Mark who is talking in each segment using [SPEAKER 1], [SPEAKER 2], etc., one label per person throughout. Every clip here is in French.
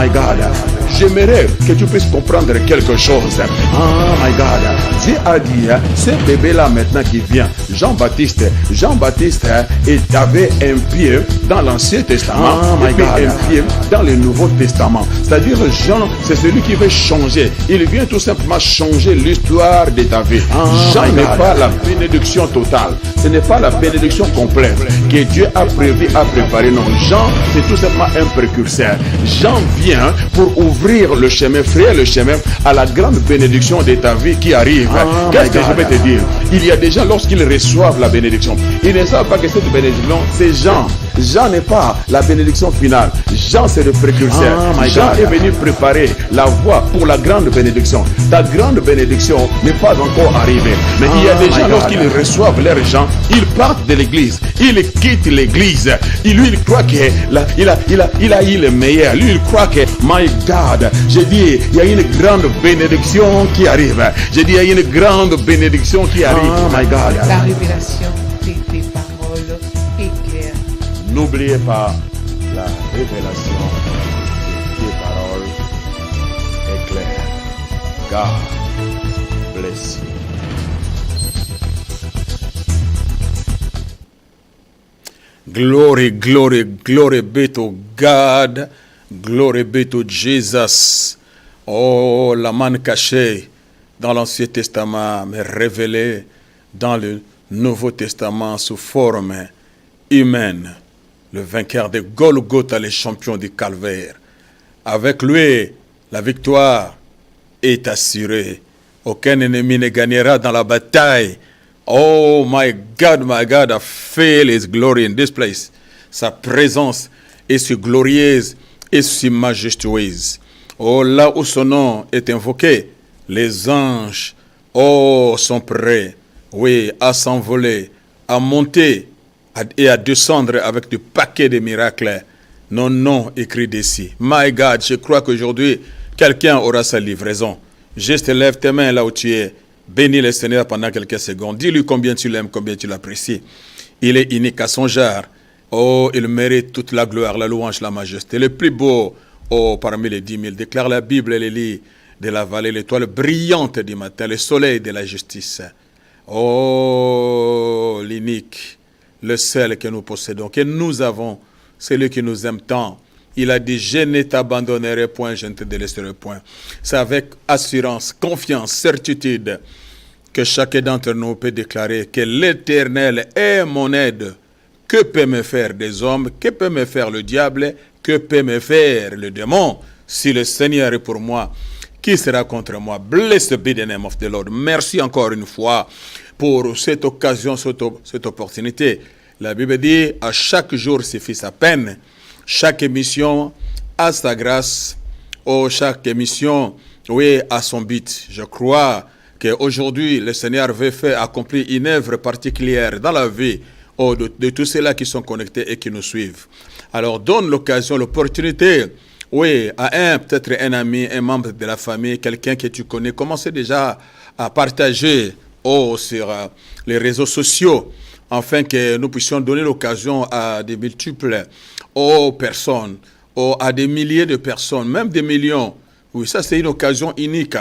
[SPEAKER 1] my God. J'aimerais que tu puisses comprendre quelque chose. Oh my God. Dieu a dit, ce bébé-là maintenant qui vient, Jean-Baptiste, il avait un pied dans l'Ancien Testament, et puis un pied dans le Nouveau Testament. C'est-à-dire, Jean, c'est celui qui veut changer. Il vient tout simplement changer l'histoire de ta vie. Jean n'est pas la bénédiction totale. Ce n'est pas la bénédiction complète que Dieu a prévu, a préparé. Non, Jean, c'est tout simplement un précurseur. Jean vient pour ouvrir le chemin, frayer le chemin à la grande bénédiction de ta vie qui arrive. Qu'est-ce que je vais te dire? Il y a des gens, lorsqu'ils reçoivent la bénédiction, ils ne savent pas que cette bénédiction, c'est Jean. Jean n'est pas la bénédiction finale. Jean, c'est le précurseur. Jean est venu préparer la voie pour la grande bénédiction. Ta grande bénédiction n'est pas encore arrivée. Mais il y a des gens, lorsqu'ils reçoivent leur Jean, ils partent de l'église. Ils quittent l'église. Lui, il croit qu'il a eu le meilleur. Lui, il croit que, my God, j'ai dit, il y a une grande bénédiction qui arrive. J'ai dit, il y a une grande bénédiction qui arrive. Oh my God.
[SPEAKER 2] La révélation de tes paroles éclaire.
[SPEAKER 1] N'oubliez pas la révélation de tes paroles éclaire. God bless you. Glory, glory, glory be to God. Glory be to Jesus. Oh, la manne cachée dans l'Ancien Testament, mais révélée dans le Nouveau Testament sous forme humaine. Le vainqueur de Golgotha, le champion du Calvaire. Avec lui, la victoire est assurée. Aucun ennemi ne gagnera dans la bataille. Oh my God, I feel His glory in this place. Sa présence est si glorieuse et si majestueuse. Oh, là où son nom est invoqué, les anges, oh, sont prêts, oui, à s'envoler, à monter et à descendre avec du paquet de miracles. Non, non, écrit d'ici. My God, je crois qu'aujourd'hui, quelqu'un aura sa livraison. Juste lève tes mains là où tu es. Bénis le Seigneur pendant quelques secondes. Dis-lui combien tu l'aimes, combien tu l'apprécies. Il est unique à son genre. Oh, il mérite toute la gloire, la louange, la majesté. Le plus beau, oh, parmi les 10 000. Déclare la Bible et les lits de la vallée, l'étoile brillante du matin, le soleil de la justice. Oh, l'unique, le seul que nous possédons, que nous avons, celui qui nous aime tant. Il a dit, je ne t'abandonnerai point, je ne te délaisserai point. C'est avec assurance, confiance, certitude que chacun d'entre nous peut déclarer que l'Éternel est mon aide. Que peut me faire des hommes? Que peut me faire le diable? Que peut me faire le démon? Si le Seigneur est pour moi, qui sera contre moi? Blessed be the name of the Lord. Merci encore une fois pour cette occasion, cette opportunité. La Bible dit, à chaque jour suffit sa peine. Chaque émission a sa grâce. Oh, chaque émission, oui, a son but. Je crois qu'aujourd'hui, le Seigneur veut faire accomplir une œuvre particulière dans la vie de tous ceux-là qui sont connectés et qui nous suivent. Alors, donne l'occasion, l'opportunité, oui, à peut-être un ami, un membre de la famille, quelqu'un que tu connais. Commencez déjà à partager sur les réseaux sociaux, afin que nous puissions donner l'occasion à des multiples personnes, à des milliers de personnes, même des millions. Oui, ça c'est une occasion unique.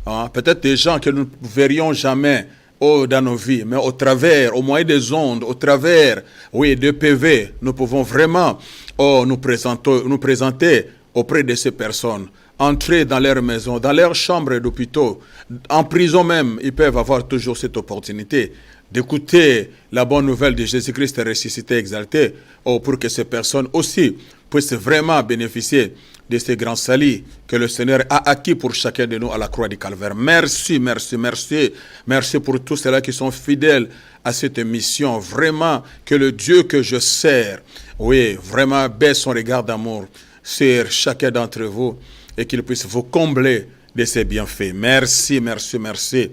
[SPEAKER 1] Hein? Peut-être des gens que nous ne verrions jamais dans nos vies, mais au moyen des ondes, au travers, de PV, nous pouvons vraiment nous présenter auprès de ces personnes. Entrer dans leur maison, dans leur chambre d'hôpitaux, en prison même, ils peuvent avoir toujours cette opportunité d'écouter la bonne nouvelle de Jésus-Christ ressuscité, exalté, pour que ces personnes aussi puissent vraiment bénéficier de ces grands saluts que le Seigneur a acquis pour chacun de nous à la croix du Calvaire. Merci, merci, merci. Merci pour tous ceux-là qui sont fidèles à cette mission. Vraiment, que le Dieu que je sers, vraiment baisse son regard d'amour sur chacun d'entre vous et qu'il puisse vous combler de ses bienfaits. Merci, merci, merci.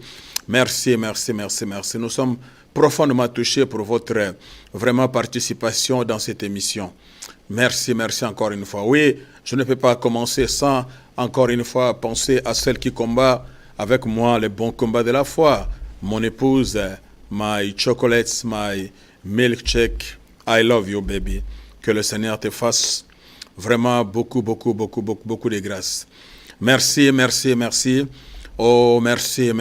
[SPEAKER 1] Merci, merci, merci, merci. Nous sommes profondément touchés pour votre vraiment participation dans cette émission. Merci, merci encore une fois. Oui, je ne peux pas commencer sans encore une fois penser à celle qui combat avec moi le bon combat de la foi. Mon épouse, my chocolates, my milkshake. I love you, baby. Que le Seigneur te fasse vraiment beaucoup de grâce. Merci. Oh, merci.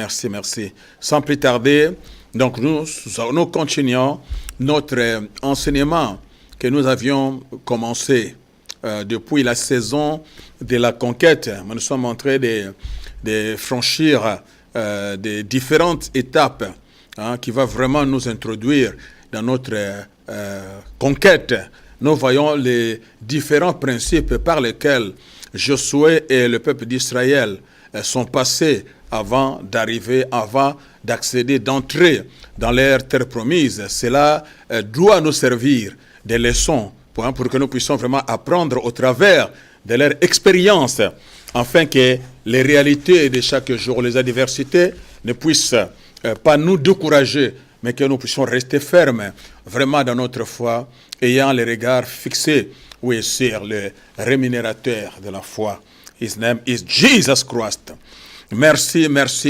[SPEAKER 1] Sans plus tarder, donc nous continuons notre enseignement que nous avions commencé depuis la saison de la conquête. Nous sommes en train de franchir des différentes étapes qui va vraiment nous introduire dans notre conquête. Nous voyons les différents principes par lesquels Josué et le peuple d'Israël sont passés avant d'accéder, d'entrer dans leur terre promise. Cela doit nous servir des leçons pour que nous puissions vraiment apprendre au travers de leur expérience, afin que les réalités de chaque jour, les adversités, ne puissent pas nous décourager, mais que nous puissions rester fermes vraiment dans notre foi, ayant les regards fixés sur le rémunérateur de la foi. His name is Jesus Christ. Merci.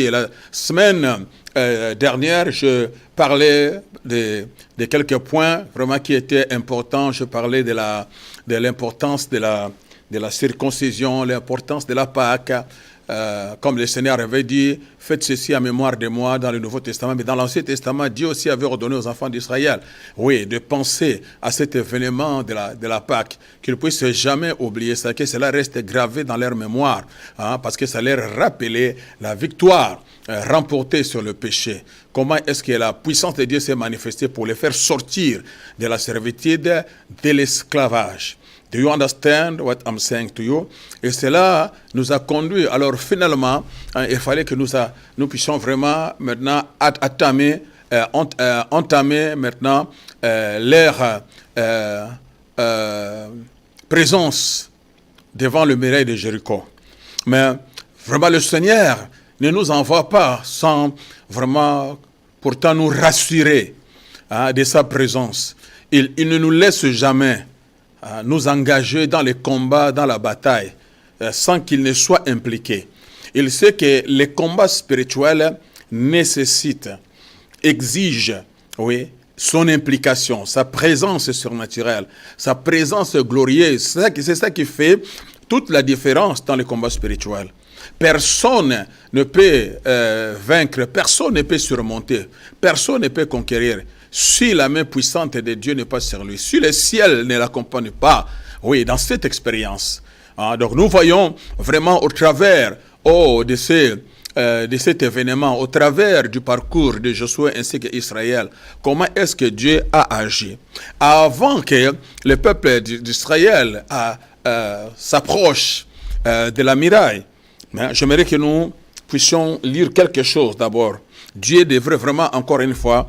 [SPEAKER 1] La semaine dernière, je parlais de quelques points vraiment qui étaient importants. Je parlais de l'importance de la circoncision, l'importance de la Pâque. Comme le Seigneur avait dit, faites ceci en mémoire de moi dans le Nouveau Testament. Mais dans l'Ancien Testament, Dieu aussi avait ordonné aux enfants d'Israël, de penser à cet événement de la Pâque, qu'ils ne puissent jamais oublier ça, que cela reste gravé dans leur mémoire, parce que ça leur rappelait la victoire remportée sur le péché. Comment est-ce que la puissance de Dieu s'est manifestée pour les faire sortir de la servitude, de l'esclavage. Do you understand what I'm saying to you? Et cela nous a conduit. Alors finalement, il fallait que nous puissions vraiment maintenant entamer maintenant leur présence devant le muraille de Jéricho. Mais vraiment le Seigneur ne nous envoie pas sans vraiment pourtant nous rassurer de sa présence. Il ne nous laisse jamais nous engager dans les combats, dans la bataille, sans qu'il ne soit impliqué. Il sait que les combats spirituels exigent, son implication, sa présence surnaturelle, sa présence glorieuse. C'est ça qui fait toute la différence dans les combats spirituels. Personne ne peut vaincre, personne ne peut surmonter, personne ne peut conquérir si la main puissante de Dieu n'est pas sur lui, si le ciel ne l'accompagne pas, dans cette expérience. Donc nous voyons vraiment au travers de cet événement, au travers du parcours de Josué ainsi qu'Israël, comment est-ce que Dieu a agi. Avant que le peuple d'Israël s'approche de la muraille, j'aimerais que nous puissions lire quelque chose d'abord. Dieu devrait vraiment, encore une fois,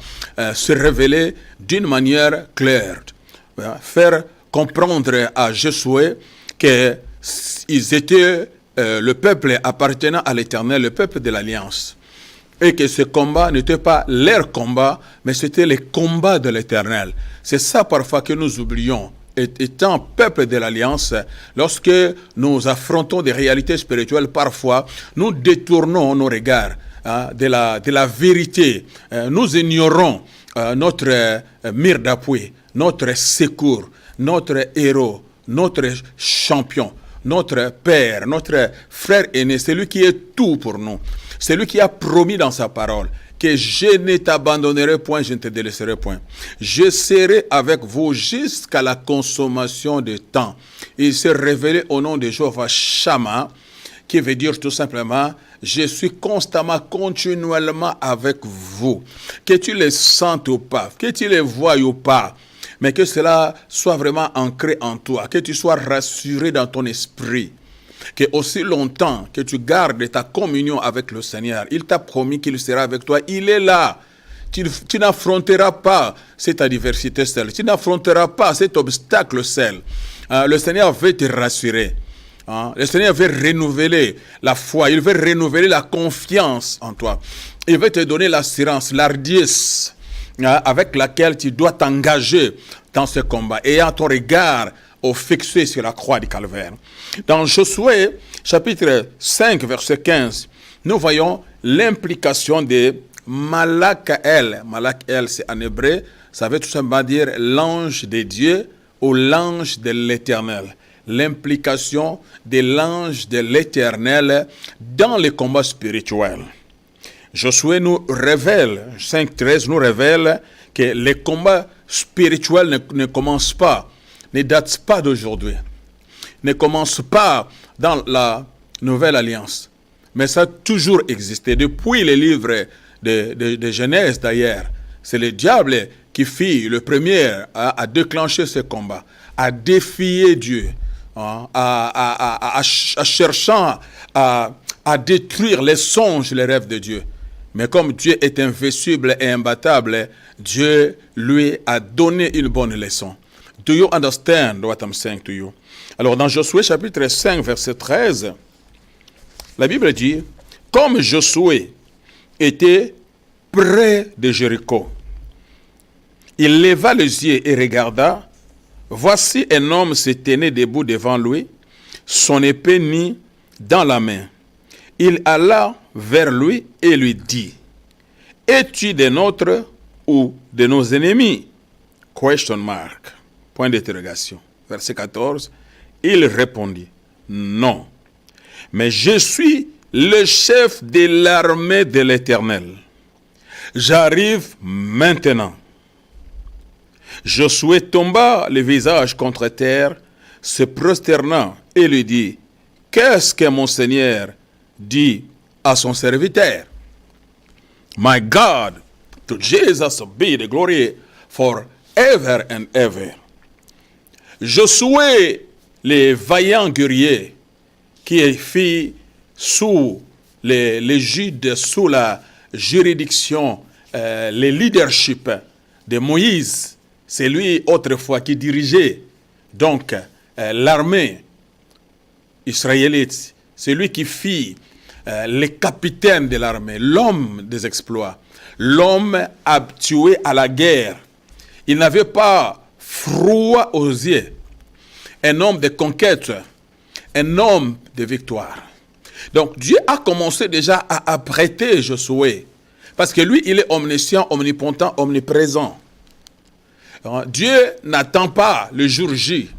[SPEAKER 1] se révéler d'une manière claire. Faire comprendre à Josué qu'ils étaient le peuple appartenant à l'Éternel, le peuple de l'Alliance. Et que ce combat n'était pas leur combat, mais c'était les combats de l'Éternel. C'est ça parfois que nous oublions. Étant peuple de l'Alliance, lorsque nous affrontons des réalités spirituelles, parfois, nous détournons nos regards de la vérité. Nous ignorons notre mire d'appui, notre secours, notre héros, notre champion, notre père, notre frère aîné, celui qui est tout pour nous, celui qui a promis dans sa parole que je ne t'abandonnerai point, je ne te délaisserai point. Je serai avec vous jusqu'à la consommation des temps. Il s'est révélé au nom de Jéhovah Shammah, qui veut dire tout simplement, je suis constamment, continuellement avec vous. Que tu les sentes ou pas, que tu les vois ou pas, mais que cela soit vraiment ancré en toi, que tu sois rassuré dans ton esprit. Que aussi longtemps que tu gardes ta communion avec le Seigneur, il t'a promis qu'il sera avec toi, il est là. Tu n'affronteras pas cette adversité seule, tu n'affronteras pas cet obstacle seul. Le Seigneur veut te rassurer. Le Seigneur veut renouveler la foi, il veut renouveler la confiance en toi. Il veut te donner l'assurance, l'ardiesse avec laquelle tu dois t'engager dans ce combat, ayant ton regard fixé sur la croix du Calvaire. Dans Josué, chapitre 5, verset 15, nous voyons l'implication de Malakael. Malakael, c'est en hébreu, ça veut tout simplement dire l'ange de Dieu ou l'ange de l'Éternel. l'implication de l'ange de l'Éternel dans les combats spirituels. Josué nous révèle, 5.13 nous révèle que les combats spirituels ne commencent pas, ne datent pas d'aujourd'hui, ne commencent pas dans la Nouvelle Alliance. Mais ça a toujours existé. Depuis les livres de Genèse d'ailleurs, c'est le diable qui fit le premier à déclencher ce combat, à défier Dieu, hein, à cherchant à détruire les songes, les rêves de Dieu. Mais comme Dieu est invincible et imbattable, Dieu lui a donné une bonne leçon. Do you understand what I'm saying to you? Alors dans Josué chapitre 5, verset 13, la Bible dit, comme Josué était près de Jéricho, il leva les yeux et regarda. Voici un homme se tenait debout devant lui, son épée nue dans la main. Il alla vers lui et lui dit, « Es-tu des nôtres ou de nos ennemis ?» Question mark. Point d'interrogation. Verset 14. Il répondit, « Non, mais je suis le chef de l'armée de l'Éternel. J'arrive maintenant. » Josué tomba le visage contre terre, se prosternant et lui dit, « Qu'est-ce que mon Seigneur dit à son serviteur? » My God, to Jesus be the glory forever and ever. Josué, le vaillant guerrier qui fit sous l'égide, sous la juridiction, le leadership de Moïse, c'est lui autrefois qui dirigeait donc l'armée israélite. C'est lui qui fit le capitaine de l'armée, l'homme des exploits, l'homme habitué à la guerre. Il n'avait pas froid aux yeux. Un homme de conquête, un homme de victoire. Donc Dieu a commencé déjà à apprêter Josué. Parce que lui, il est omniscient, omnipotent, omniprésent. Dieu n'attend pas le jour J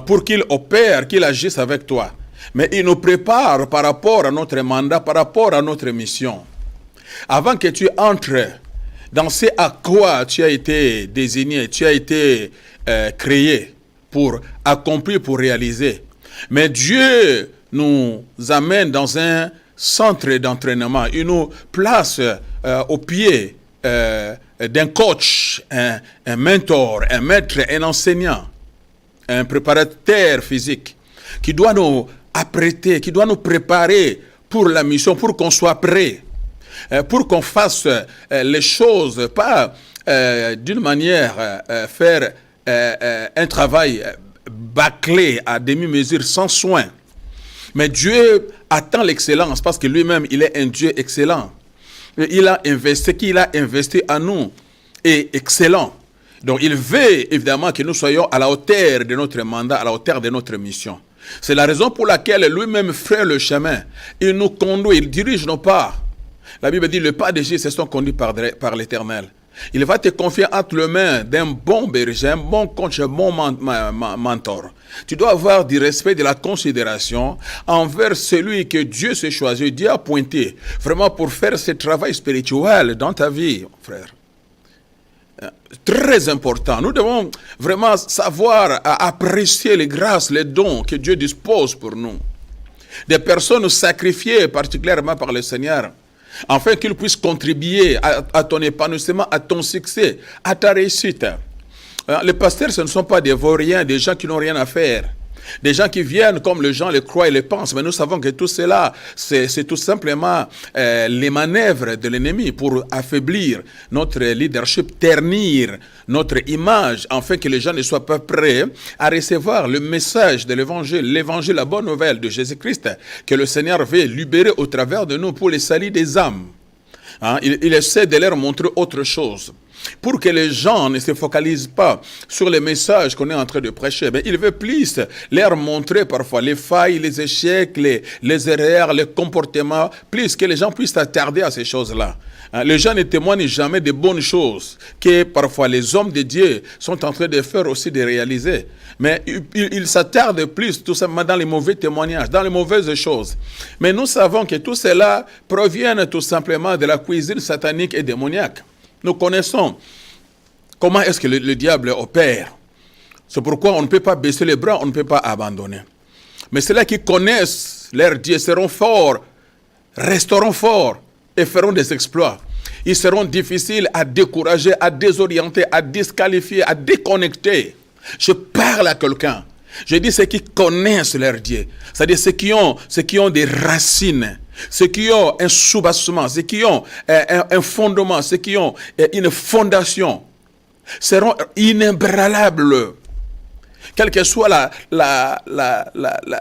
[SPEAKER 1] pour qu'il opère, qu'il agisse avec toi. Mais il nous prépare par rapport à notre mandat, par rapport à notre mission. Avant que tu entres dans ce à quoi tu as été désigné, tu as été créé pour accomplir, pour réaliser. Mais Dieu nous amène dans un centre d'entraînement. Il nous place au pied d'un coach, un mentor, un maître, un enseignant, un préparateur physique qui doit nous apprêter, qui doit nous préparer pour la mission, pour qu'on soit prêt, pour qu'on fasse les choses, pas d'une manière faire un travail bâclé à demi-mesure, sans soin. Mais Dieu attend l'excellence parce que lui-même, il est un Dieu excellent. Il a investi, qu'il a investi en nous est excellent. Donc il veut évidemment que nous soyons à la hauteur de notre mandat, à la hauteur de notre mission. C'est la raison pour laquelle lui-même fait le chemin. Il nous conduit, il dirige nos pas. La Bible dit, le pas de Jésus sont conduits par l'Éternel. Il va te confier entre les mains d'un bon berger, un bon coach, un bon mentor. Tu dois avoir du respect, de la considération envers celui que Dieu s'est choisi, Dieu a pointé, vraiment pour faire ce travail spirituel dans ta vie, frère. Très important. Nous devons vraiment savoir apprécier les grâces, les dons que Dieu dispose pour nous. Des personnes sacrifiées particulièrement par le Seigneur, afin qu'ils puissent contribuer à ton épanouissement, à ton succès, à ta réussite. Les pasteurs, ce ne sont pas des vauriens, des gens qui n'ont rien à faire. Des gens qui viennent comme les gens le croient et le pensent. Mais nous savons que tout cela, c'est tout simplement les manœuvres de l'ennemi pour affaiblir notre leadership, ternir notre image, afin que les gens ne soient pas prêts à recevoir le message de l'évangile, la bonne nouvelle de Jésus-Christ, que le Seigneur veut libérer au travers de nous pour le salut des âmes. Il essaie de leur montrer autre chose. pour que les gens ne se focalisent pas sur les messages qu'on est en train de prêcher. Mais il veut plus leur montrer parfois les failles, les échecs, les erreurs, les comportements, plus que les gens puissent s'attarder à ces choses-là. Les gens ne témoignent jamais des bonnes choses que parfois les hommes de Dieu sont en train de faire aussi, de réaliser. Mais ils s'attardent plus tout simplement dans les mauvais témoignages, dans les mauvaises choses. Mais nous savons que tout cela provient tout simplement de la cuisine satanique et démoniaque. Nous connaissons comment est-ce que le diable opère. C'est pourquoi on ne peut pas baisser les bras, on ne peut pas abandonner. Mais ceux-là qui connaissent leur Dieu seront forts, resteront forts et feront des exploits. Ils seront difficiles à décourager, à désorienter, à disqualifier, à déconnecter. Je parle à quelqu'un. Je dis ceux qui connaissent leur Dieu. C'est-à-dire ceux qui ont des racines, ceux qui ont un soubassement, ceux qui ont un fondement, ceux qui ont une fondation, seront inébranlables. Quelle que soit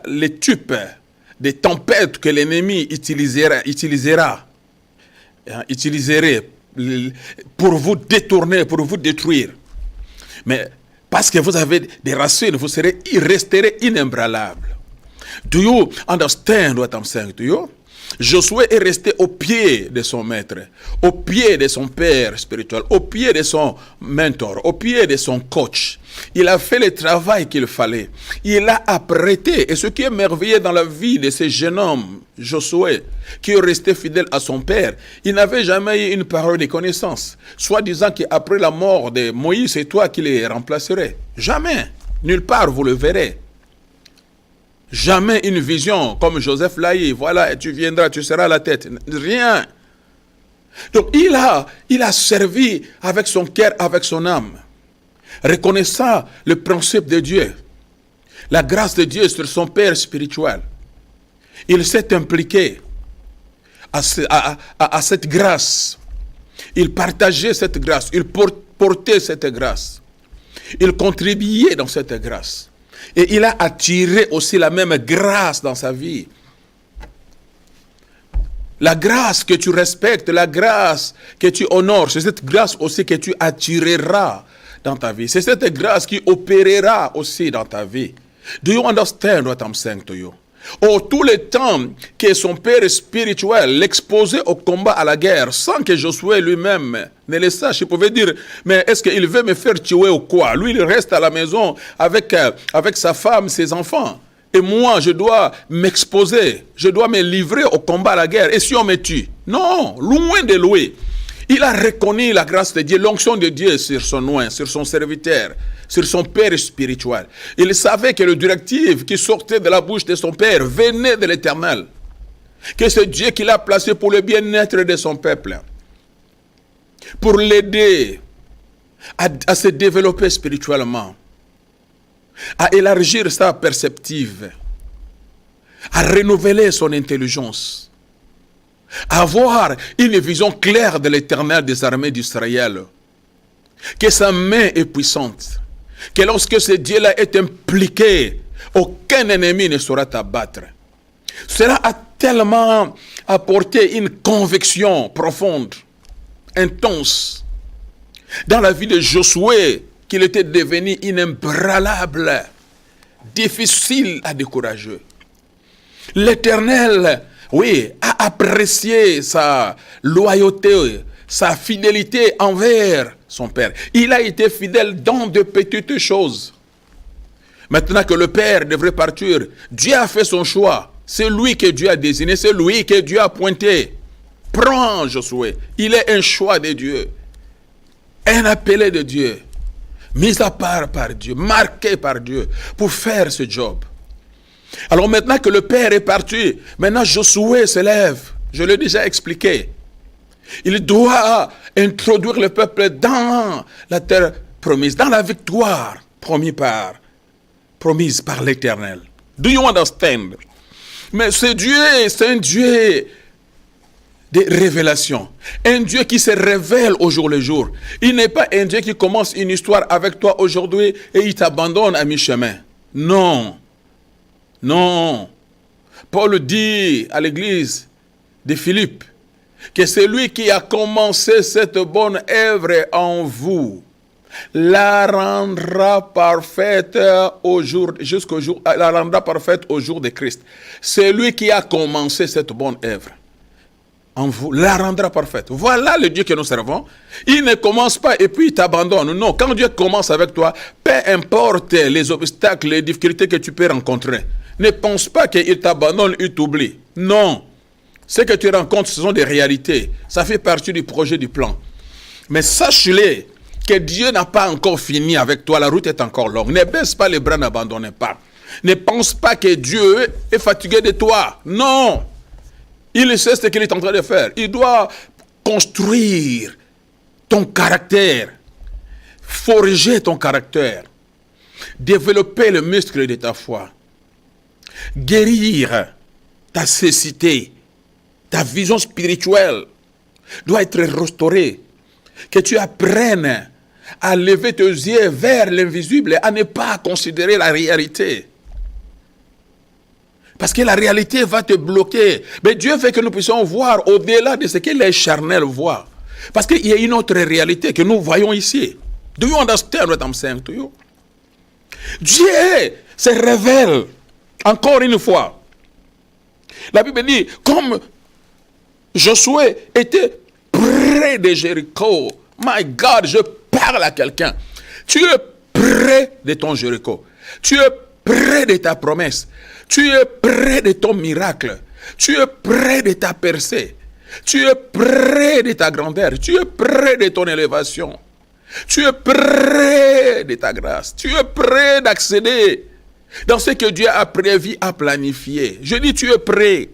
[SPEAKER 1] les types de tempêtes que l'ennemi utiliserait pour vous détourner, pour vous détruire. Mais parce que vous avez des racines, vous resterez inébranlables. Do you understand what I'm saying to you? Josué est resté au pied de son maître, au pied de son père spirituel, au pied de son mentor, au pied de son coach. Il a fait le travail qu'il fallait. Il a apprêté. Et ce qui est merveilleux dans la vie de ce jeune homme, Josué, qui est resté fidèle à son père, il n'avait jamais eu une parole de connaissance, soit disant qu'après la mort de Moïse, c'est toi qui les remplacerais. Jamais. Nulle part vous le verrez. Jamais une vision comme Joseph l'a eu. Voilà, tu viendras, tu seras à la tête. Rien. Donc il a servi avec son cœur, avec son âme, reconnaissant le principe de Dieu, la grâce de Dieu sur son père spirituel. Il s'est impliqué à cette grâce. Il partageait cette grâce. Il portait cette grâce. Il contribuait dans cette grâce. Et il a attiré aussi la même grâce dans sa vie. La grâce que tu respectes, la grâce que tu honores, c'est cette grâce aussi que tu attireras dans ta vie. C'est cette grâce qui opérera aussi dans ta vie. Do you understand what I'm saying to you? Oh, tout le temps que son père spirituel l'exposait au combat, à la guerre, sans que Josué lui-même ne le sache, il pouvait dire, mais est-ce qu'il veut me faire tuer ou quoi? Lui, il reste à la maison avec sa femme, ses enfants. Et moi, je dois m'exposer, je dois me livrer au combat, à la guerre. Et si on me tue? Non, loin de lui. Il a reconnu la grâce de Dieu, l'onction de Dieu sur son oint, sur son serviteur, sur son père spirituel. Il savait que le directive qui sortait de la bouche de son père venait de l'Éternel. Que c'est Dieu qui l'a placé pour le bien-être de son peuple. Pour l'aider à se développer spirituellement. À élargir sa perceptive. À renouveler son intelligence. Avoir une vision claire de l'Éternel des armées d'Israël. Que sa main est puissante. Que lorsque ce Dieu-là est impliqué, aucun ennemi ne saura t'abattre. Cela a tellement apporté une conviction profonde, intense, dans la vie de Josué, qu'il était devenu inébranlable, difficile à décourager. L'Éternel, oui, a apprécié sa loyauté, sa fidélité envers son père. Il a été fidèle dans de petites choses. Maintenant que le père devrait partir, Dieu a fait son choix. C'est lui que Dieu a désigné, c'est lui que Dieu a pointé. Prends Josué. Il est un choix de Dieu. Un appelé de Dieu. Mis à part par Dieu, marqué par Dieu pour faire ce job. Alors maintenant que le père est parti, maintenant Josué se lève. Je l'ai déjà expliqué. Il doit introduire le peuple dans la terre promise, dans la victoire promise par l'Éternel. Do you understand? Mais ce Dieu, c'est un Dieu de révélation. Un Dieu qui se révèle au jour le jour. Il n'est pas un Dieu qui commence une histoire avec toi aujourd'hui et il t'abandonne à mi-chemin. Non. Non. Paul dit à l'église de Philippe, que celui qui a commencé cette bonne œuvre en vous la rendra parfaite la rendra parfaite au jour de Christ. Celui qui a commencé cette bonne œuvre en vous la rendra parfaite. Voilà le Dieu que nous servons. Il ne commence pas et puis il t'abandonne. Non, quand Dieu commence avec toi, peu importe les obstacles, les difficultés que tu peux rencontrer, ne pense pas qu'il t'abandonne, il t'oublie. Non. Ce que tu rencontres, ce sont des réalités. Ça fait partie du projet, du plan. Mais sache-le que Dieu n'a pas encore fini avec toi. La route est encore longue. Ne baisse pas les bras, n'abandonne pas. Ne pense pas que Dieu est fatigué de toi. Non. Il sait ce qu'il est en train de faire. Il doit construire ton caractère, forger ton caractère, développer le muscle de ta foi, guérir ta cécité, ta vision spirituelle doit être restaurée. Que tu apprennes à lever tes yeux vers l'invisible et à ne pas considérer la réalité. Parce que la réalité va te bloquer. Mais Dieu fait que nous puissions voir au-delà de ce que les charnels voient. Parce qu'il y a une autre réalité que nous voyons ici. Do you understand what I'm saying to you? Dieu se révèle encore une fois. La Bible dit, comme Josué était près de Jéricho. My God, je parle à quelqu'un. Tu es près de ton Jéricho. Tu es près de ta promesse. Tu es près de ton miracle. Tu es près de ta percée. Tu es près de ta grandeur. Tu es près de ton élévation. Tu es près de ta grâce. Tu es près d'accéder dans ce que Dieu a prévu, a planifié. Je dis, tu es prêt.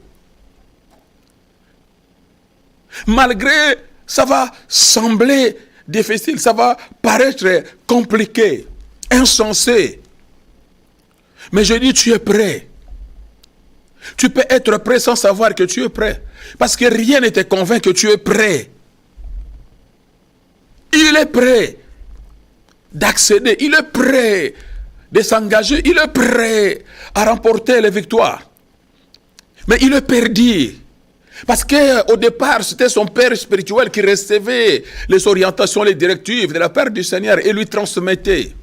[SPEAKER 1] Malgré, ça va sembler difficile, ça va paraître compliqué, insensé. Mais je dis, tu es prêt. Tu peux être prêt sans savoir que tu es prêt. Parce que rien ne te convainc que tu es prêt. Il est prêt d'accéder, il est prêt de s'engager, il est prêt à remporter les victoires. Mais il est perdu. Parce qu'au départ, c'était son père spirituel qui recevait les orientations, les directives de la part du Seigneur et lui transmettait.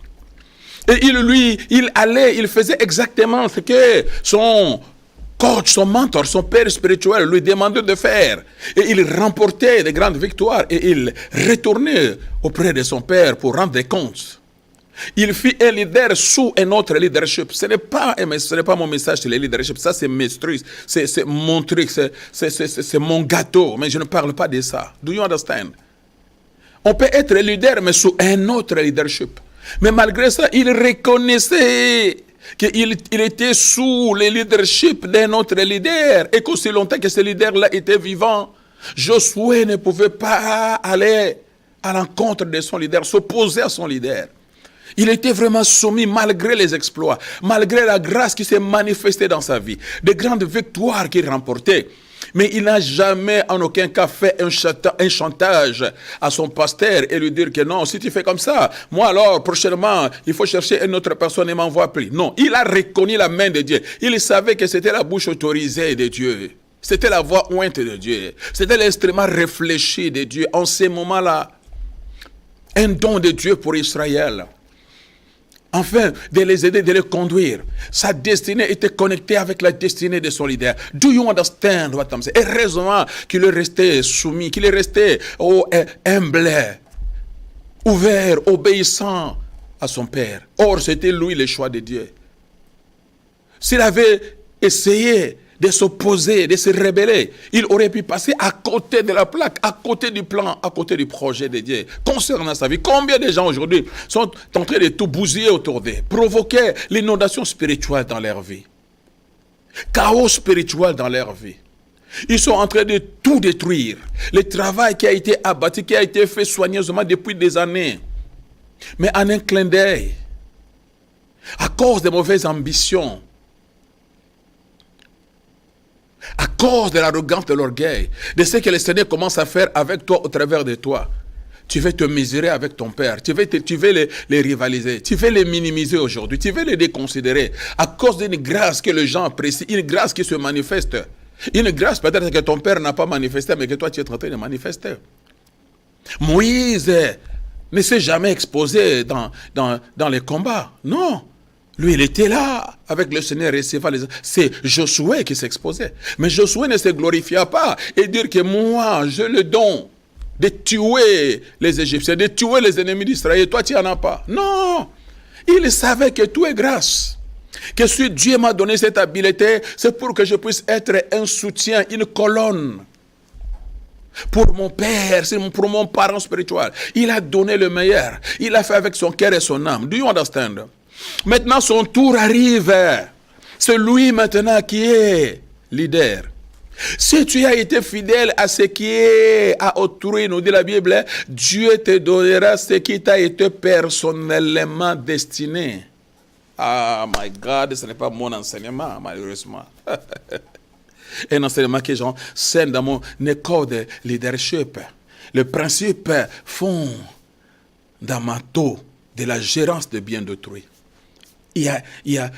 [SPEAKER 1] Et il faisait exactement ce que son coach, son mentor, son père spirituel lui demandait de faire. Et il remportait de grandes victoires et il retournait auprès de son père pour rendre des comptes. Il fut un leader sous un autre leadership. Ce n'est pas mon message sur le leadership. Ça, c'est mes trucs. C'est mon truc. C'est mon gâteau. Mais je ne parle pas de ça. Do you understand? On peut être leader, mais sous un autre leadership. Mais malgré ça, il reconnaissait qu'il était sous le leadership d'un autre leader. Et qu'aussi longtemps que ce leader-là était vivant, Josué ne pouvait pas aller à l'encontre de son leader, s'opposer à son leader. Il était vraiment soumis malgré les exploits, malgré la grâce qui s'est manifestée dans sa vie, de grandes victoires qu'il remportait. Mais il n'a jamais en aucun cas fait un chantage à son pasteur et lui dire que non, si tu fais comme ça, moi alors prochainement, il faut chercher une autre personne et m'envoie plus. Non, il a reconnu la main de Dieu. Il savait que c'était la bouche autorisée de Dieu. C'était la voix ointe de Dieu. C'était l'instrument réfléchi de Dieu en ces moments-là. Un don de Dieu pour Israël. Enfin, de les aider, de les conduire. Sa destinée était connectée avec la destinée de son leader. Do you understand what I'm saying? Heureusement qu'il est resté soumis, qu'il est resté humble, ouvert, obéissant à son père. Or, c'était lui le choix de Dieu. S'il avait essayé de s'opposer, de se rebeller, il aurait pu passer à côté de la plaque, à côté du plan, à côté du projet de Dieu concernant sa vie. Combien de gens aujourd'hui sont en train de tout bousiller autour d'eux, provoquer l'inondation spirituelle dans leur vie, chaos spirituel dans leur vie. Ils sont en train de tout détruire. Le travail qui a été abattu, qui a été fait soigneusement depuis des années, mais en un clin d'œil, à cause de mauvaises ambitions, à cause de l'arrogance, de l'orgueil, de ce que le Seigneur commence à faire avec toi, au travers de toi. Tu veux te mesurer avec ton père, tu veux les rivaliser, tu veux les minimiser aujourd'hui, tu veux les déconsidérer, à cause d'une grâce que les gens apprécient, une grâce qui se manifeste. Une grâce peut-être que ton père n'a pas manifesté, mais que toi tu es en train de manifester. Moïse ne s'est jamais exposé dans les combats. Non. Lui, il était là avec le Seigneur. C'est Josué qui s'exposait. Mais Josué ne se glorifia pas et dire que moi, j'ai le don de tuer les Égyptiens, de tuer les ennemis d'Israël. Toi, tu n'en as pas. Non. Il savait que tout est grâce. Que si Dieu m'a donné cette habileté, c'est pour que je puisse être un soutien, une colonne pour mon père, pour mon parent spirituel. Il a donné le meilleur. Il a fait avec son cœur et son âme. Do you understand? Maintenant, son tour arrive. C'est lui maintenant qui est leader. Si tu as été fidèle à ce qui est à autrui, nous dit la Bible, Dieu te donnera ce qui t'a été personnellement destiné. Ah, my God, ce n'est pas mon enseignement, malheureusement. Un enseignement que j'enseigne dans mon école de leadership. Le principe fondamental de la gérance de biens d'autrui. Il y a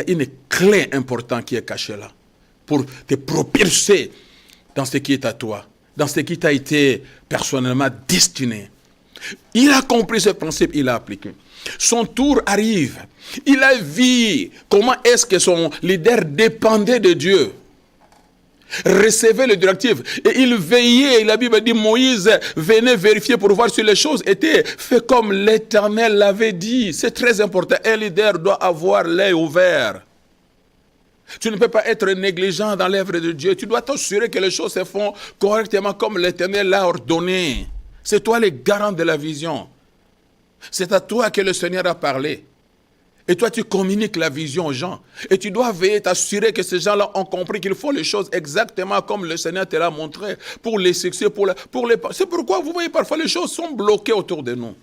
[SPEAKER 1] une clé importante qui est cachée là pour te propulser dans ce qui est à toi, dans ce qui t'a été personnellement destiné. Il a compris ce principe, il l'a appliqué. Son tour arrive. Il a vu comment est-ce que son leader dépendait de Dieu. Recevait le directive. Et il veillait, la Bible dit, Moïse venait vérifier pour voir si les choses étaient faites comme l'Éternel l'avait dit. C'est très important. Un leader doit avoir l'œil ouvert. Tu ne peux pas être négligent dans l'œuvre de Dieu. Tu dois t'assurer que les choses se font correctement comme l'Éternel l'a ordonné. C'est toi le garant de la vision. C'est à toi que le Seigneur a parlé. Et toi, tu communiques la vision aux gens. Et tu dois veiller, t'assurer que ces gens-là ont compris qu'ils font les choses exactement comme le Seigneur te l'a montré. Pour les succès, C'est pourquoi vous voyez parfois les choses sont bloquées autour de nous.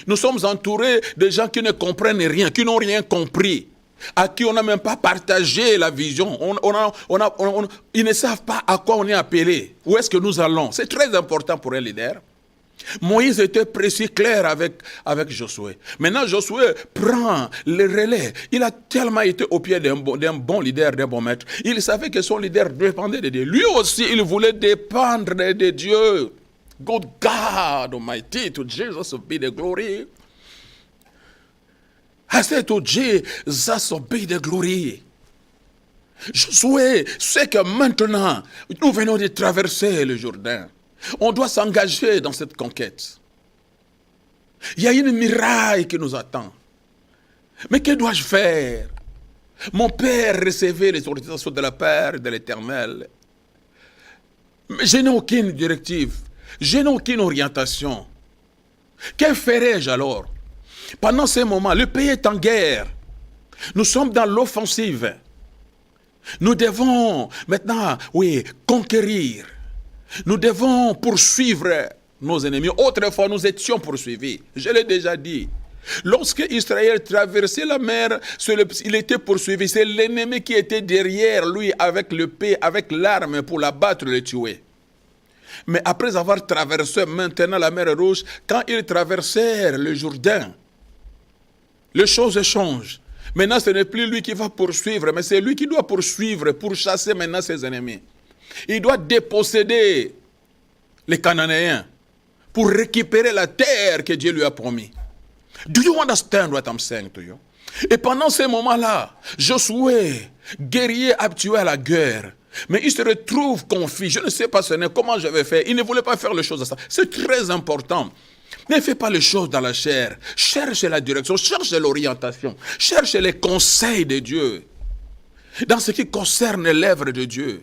[SPEAKER 1] Nous sommes entourés de gens qui ne comprennent rien, qui n'ont rien compris, à qui on n'a même pas partagé la vision. Ils ne savent pas à quoi on est appelé. Où est-ce que nous allons? C'est très important pour un leader. Moïse était précis, clair avec Josué. Maintenant, Josué prend le relais. Il a tellement été au pied d'un bon leader, d'un bon maître. Il savait que son leader dépendait de Dieu. Lui aussi, il voulait dépendre de Dieu. Good God Almighty, to Jesus be the glory. I said to Jesus be the glory. Josué sait que maintenant, nous venons de traverser le Jourdain. On doit s'engager dans cette conquête. Il y a une muraille qui nous attend. Mais que dois-je faire? Mon père recevait les orientations de la part de l'Éternel. Mais je n'ai aucune directive. Je n'ai aucune orientation. Que ferais-je alors? Pendant ces moments, le pays est en guerre. Nous sommes dans l'offensive. Nous devons maintenant, conquérir. Nous devons poursuivre nos ennemis. Autrefois, nous étions poursuivis. Je l'ai déjà dit. Lorsque Israël traversait la mer, il était poursuivi. C'est l'ennemi qui était derrière lui avec l'épée, avec l'arme pour l'abattre, le tuer. Mais après avoir traversé maintenant la mer Rouge, quand ils traversèrent le Jourdain, les choses changent. Maintenant, ce n'est plus lui qui va poursuivre, mais c'est lui qui doit poursuivre pour chasser maintenant ses ennemis. Il doit déposséder les Cananéens pour récupérer la terre que Dieu lui a promis. Do you understand what I'm saying to you? Et pendant ces moments-là, Josué, guerrier habitué à la guerre, mais il se retrouve confus. Je ne sais pas comment je vais faire. Il ne voulait pas faire les choses à ça. C'est très important. Ne fais pas les choses dans la chair. Cherche la direction, cherche l'orientation, cherche les conseils de Dieu. Dans ce qui concerne l'œuvre de Dieu.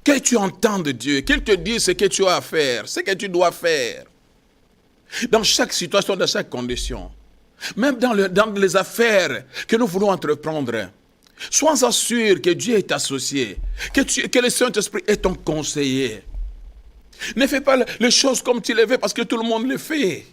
[SPEAKER 1] Que tu entends de Dieu, qu'il te dise ce que tu as à faire, ce que tu dois faire. Dans chaque situation, dans chaque condition. Même dans les affaires que nous voulons entreprendre. Sois sûr que Dieu est associé, que le Saint-Esprit est ton conseiller. Ne fais pas les choses comme tu les veux parce que tout le monde les fait.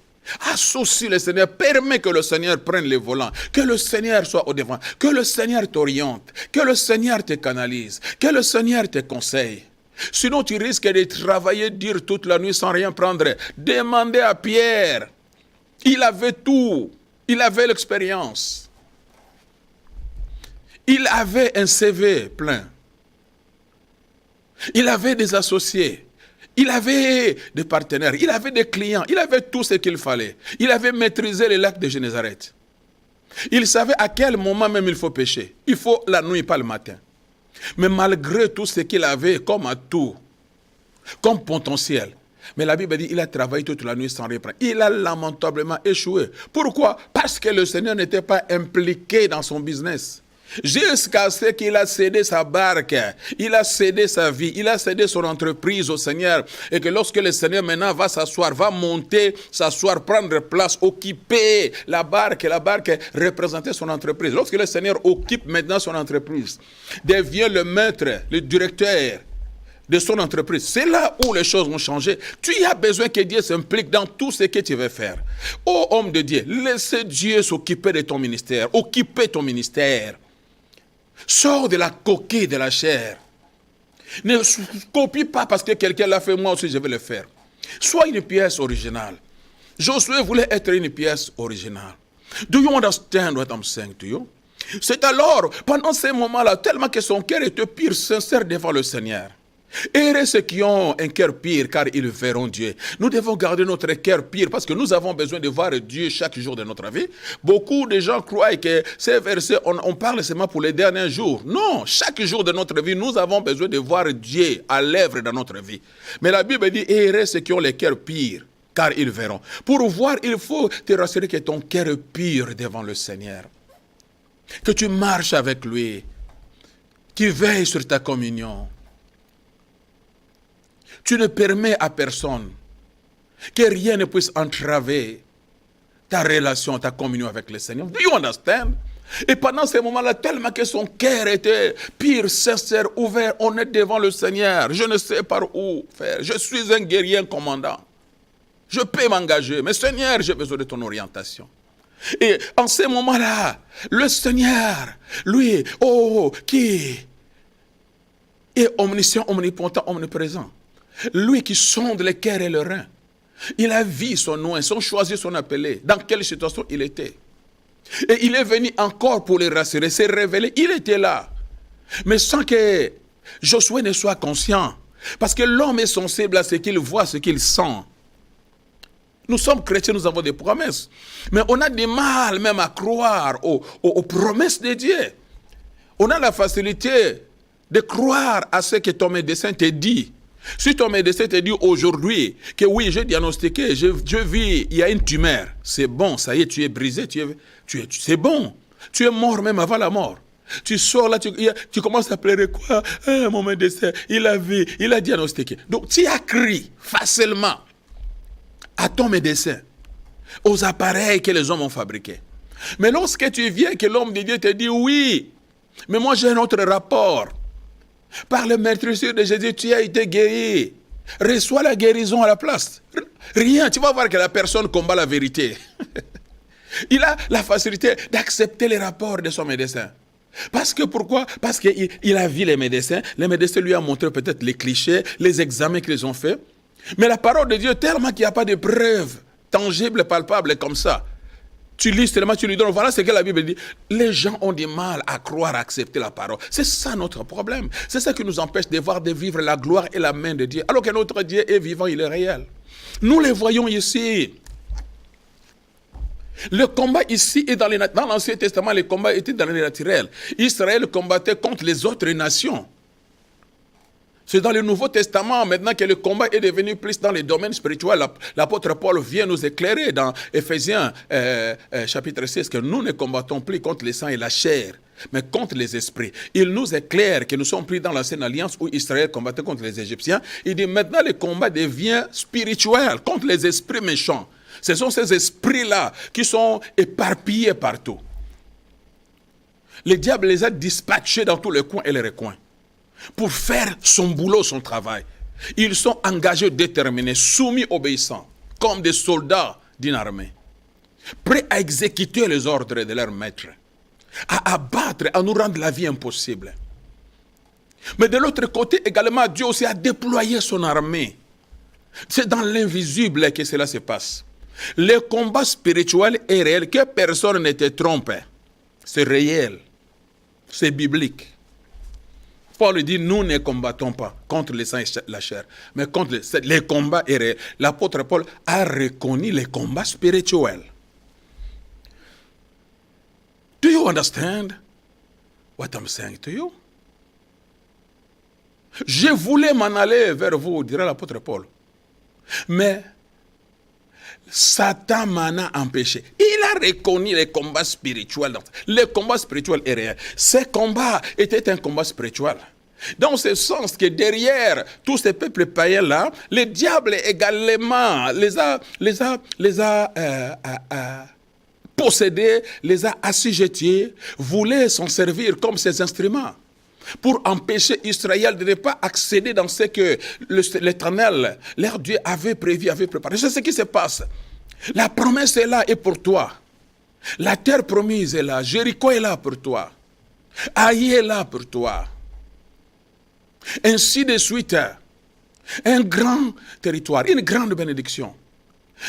[SPEAKER 1] Associe le Seigneur, permets que le Seigneur prenne les volants, que le Seigneur soit au devant, que le Seigneur t'oriente, que le Seigneur te canalise, que le Seigneur te conseille. Sinon tu risques de travailler dur toute la nuit sans rien prendre. Demandez à Pierre, il avait tout, il avait l'expérience. Il avait un CV plein. Il avait des associés. Il avait des partenaires. Il avait des clients. Il avait tout ce qu'il fallait. Il avait maîtrisé les lacs de Génézareth. Il savait à quel moment même il faut pêcher. Il faut la nuit, pas le matin. Mais malgré tout ce qu'il avait comme atout, comme potentiel, mais la Bible dit qu'il a travaillé toute la nuit sans rien prendre. Il a lamentablement échoué. Pourquoi? Parce que le Seigneur n'était pas impliqué dans son business. Jusqu'à ce qu'il a cédé sa barque, il a cédé sa vie, il a cédé son entreprise au Seigneur. Et que lorsque le Seigneur maintenant va s'asseoir, va monter, s'asseoir, prendre place, occuper la barque représentait son entreprise. Lorsque le Seigneur occupe maintenant son entreprise, devient le maître, le directeur de son entreprise. C'est là où les choses vont changer. Tu as besoin que Dieu s'implique dans tout ce que tu veux faire. Ô homme de Dieu, laissez Dieu s'occuper de ton ministère. Occupez ton ministère. Sors de la coquille de la chair. Ne copie pas parce que quelqu'un l'a fait, moi aussi je vais le faire. Sois une pièce originale. Josué voulait être une pièce originale. Do you understand what I'm saying to you? C'est alors, pendant ces moments-là, tellement que son cœur était pur, sincère devant le Seigneur. Heureux ceux qui ont un cœur pur, car ils verront Dieu. Nous devons garder notre cœur pur parce que nous avons besoin de voir Dieu chaque jour de notre vie. Beaucoup de gens croient que ces versets, on parle seulement pour les derniers jours. Non, chaque jour de notre vie, nous avons besoin de voir Dieu à l'œuvre dans notre vie. Mais la Bible dit, heureux ceux qui ont le cœur pur, car ils verront. Pour voir, il faut te rassurer que ton cœur est pur devant le Seigneur. Que tu marches avec lui. Tu veilles sur ta communion. Tu ne permets à personne que rien ne puisse entraver ta relation, ta communion avec le Seigneur. Do you understand? Et pendant ces moments-là, tellement que son cœur était pur, sincère, ouvert, honnête devant le Seigneur. Je ne sais par où faire. Je suis un guerrier, un commandant. Je peux m'engager. Mais Seigneur, j'ai besoin de ton orientation. Et en ces moments-là, le Seigneur, lui, qui est omniscient, omnipotent, omniprésent. Lui qui sonde le cœur et le rein. Il a vu son nom, son choisi, son appelé. Dans quelle situation il était. Et il est venu encore pour les rassurer, se révéler. Il était là. Mais sans que Josué ne soit conscient. Parce que l'homme est sensible à ce qu'il voit, ce qu'il sent. Nous sommes chrétiens, nous avons des promesses. Mais on a du mal même à croire aux promesses de Dieu. On a la facilité de croire à ce que ton médecin te dit. Si ton médecin te dit aujourd'hui que oui, j'ai diagnostiqué, je vis, il y a une tumeur, c'est bon, ça y est, tu es brisé, c'est bon. Tu es mort même avant la mort. Tu sors là, tu commences à pleurer quoi? Mon médecin, il a vu, il a diagnostiqué. Donc tu as crié facilement à ton médecin, aux appareils que les hommes ont fabriqués. Mais lorsque tu viens, que l'homme de Dieu te dit oui, mais moi j'ai un autre rapport. Par le meurtrissure de Jésus, tu as été guéri. Reçois la guérison à la place. Rien, tu vas voir que la personne combat la vérité. Il a la facilité d'accepter les rapports de son médecin. Parce que pourquoi? Parce qu'il a vu les médecins lui ont montré peut-être les clichés, les examens qu'ils ont faits. Mais la parole de Dieu, tellement qu'il n'y a pas de preuves tangibles, palpables comme ça. Tu lis seulement, tu lui donnes. Voilà ce que la Bible dit. Les gens ont du mal à croire, à accepter la parole. C'est ça notre problème. C'est ça qui nous empêche de voir, de vivre la gloire et la main de Dieu. Alors que notre Dieu est vivant, il est réel. Nous les voyons ici. Le combat ici est dans l'Ancien Testament, le combat était dans le naturel. Israël combattait contre les autres nations. C'est dans le Nouveau Testament, maintenant que le combat est devenu plus dans les domaines spirituels. L'apôtre Paul vient nous éclairer dans Éphésiens chapitre 6 que nous ne combattons plus contre le sang et la chair, mais contre les esprits. Il nous éclaire que nous sommes pris dans l'ancienne alliance où Israël combattait contre les Égyptiens. Il dit maintenant le combat devient spirituel contre les esprits méchants. Ce sont ces esprits-là qui sont éparpillés partout. Le diable les a dispatchés dans tous les coins et les recoins pour faire son boulot, son travail. Ils sont engagés, déterminés, soumis, obéissants, comme des soldats d'une armée, prêts à exécuter les ordres de leur maître, à abattre, à nous rendre la vie impossible. Mais de l'autre côté, également, Dieu aussi a déployé son armée. C'est dans l'invisible que cela se passe. Le combat spirituel est réel, que personne ne te trompe. C'est réel, c'est biblique. Paul dit, nous ne combattons pas contre le sang et la chair, mais contre les combats est réel. L'apôtre Paul a reconnu les combats spirituels. Do you understand what I'm saying to you? Je voulais m'en aller vers vous, dirait l'apôtre Paul. Mais Satan m'en a empêché. Il a reconnu les combats spirituels. Les combats spirituels est réel. Ces combats étaient un combat spirituel. Dans ce sens que derrière tous ces peuples païens-là, le diable également les a possédés, les a assujettis, voulait s'en servir comme ses instruments pour empêcher Israël de ne pas accéder dans ce que l'Éternel, leur Dieu, avait prévu, avait préparé. C'est ce qui se passe. La promesse est là et pour toi. La terre promise est là. Jéricho est là pour toi. Haï est là pour toi. Ainsi de suite. Un grand territoire, une grande bénédiction.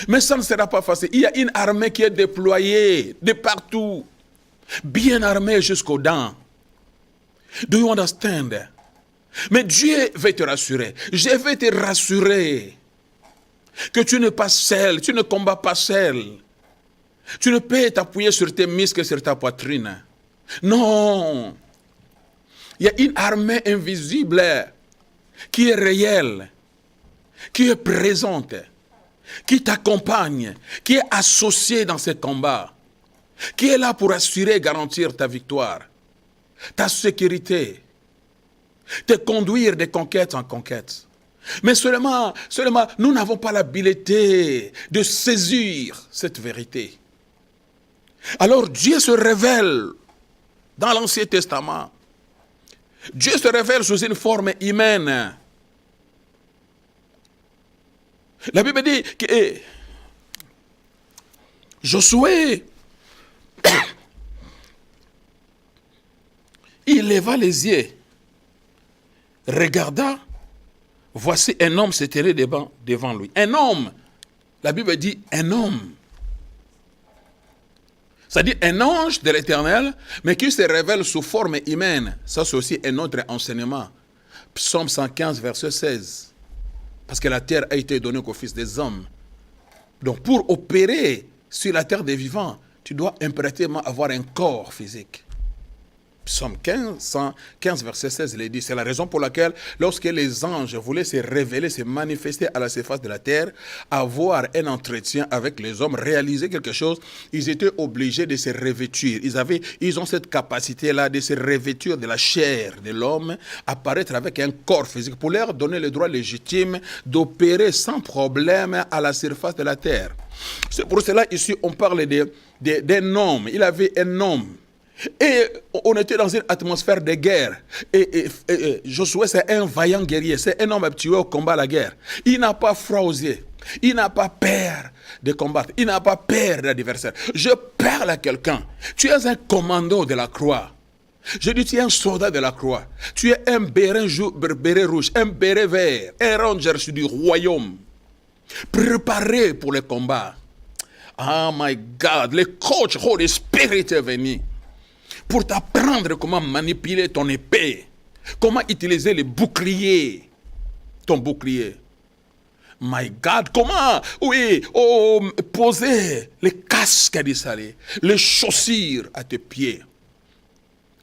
[SPEAKER 1] Mais ça ne sera pas facile. Il y a une armée qui est déployée de partout. Bien armée jusqu'aux dents. Do you understand? Mais Dieu veut te rassurer. Je vais te rassurer que tu n'es pas seul, tu ne combats pas seul. Tu ne peux t'appuyer sur tes muscles, sur ta poitrine. Non. Il y a une armée invisible qui est réelle, qui est présente, qui t'accompagne, qui est associée dans ces combats, qui est là pour assurer et garantir ta victoire, ta sécurité, te conduire de conquête en conquête. Mais seulement, nous n'avons pas l'habileté de saisir cette vérité. Alors Dieu se révèle dans l'Ancien Testament. Dieu se révèle sous une forme humaine. La Bible dit que Josué, il leva les yeux, regarda, voici un homme s'étalait devant lui. Un homme, la Bible dit un homme. C'est-à-dire un ange de l'Éternel, mais qui se révèle sous forme humaine. Ça, c'est aussi un autre enseignement. Psaume 115, verset 16. Parce que la terre a été donnée qu'au Fils des hommes. Donc, pour opérer sur la terre des vivants, tu dois impérativement avoir un corps physique. Psaume 115, verset 16, il est dit. C'est la raison pour laquelle, lorsque les anges voulaient se révéler, se manifester à la surface de la terre, avoir un entretien avec les hommes, réaliser quelque chose, ils étaient obligés de se revêtir. Ils ont cette capacité-là de se revêtir de la chair de l'homme, apparaître avec un corps physique, pour leur donner le droit légitime d'opérer sans problème à la surface de la terre. C'est pour cela, ici, on parle d'un homme. Il avait un homme. Et on était dans une atmosphère de guerre. Et Josué, c'est un vaillant guerrier. C'est un homme habitué au combat à la guerre. Il n'a pas froid aux yeux. Il n'a pas peur de combattre. Il n'a pas peur de l'adversaire. Je parle à quelqu'un. Tu es un commando de la croix. Je dis, tu es un soldat de la croix. Tu es un béret rouge, un béret vert, un ranger du royaume. Préparé pour le combat. Oh my God, le coach Holy Spirit est venu pour t'apprendre comment manipuler ton épée, comment utiliser le bouclier, ton bouclier. My God, comment, poser les casques du salut, les chaussures à tes pieds.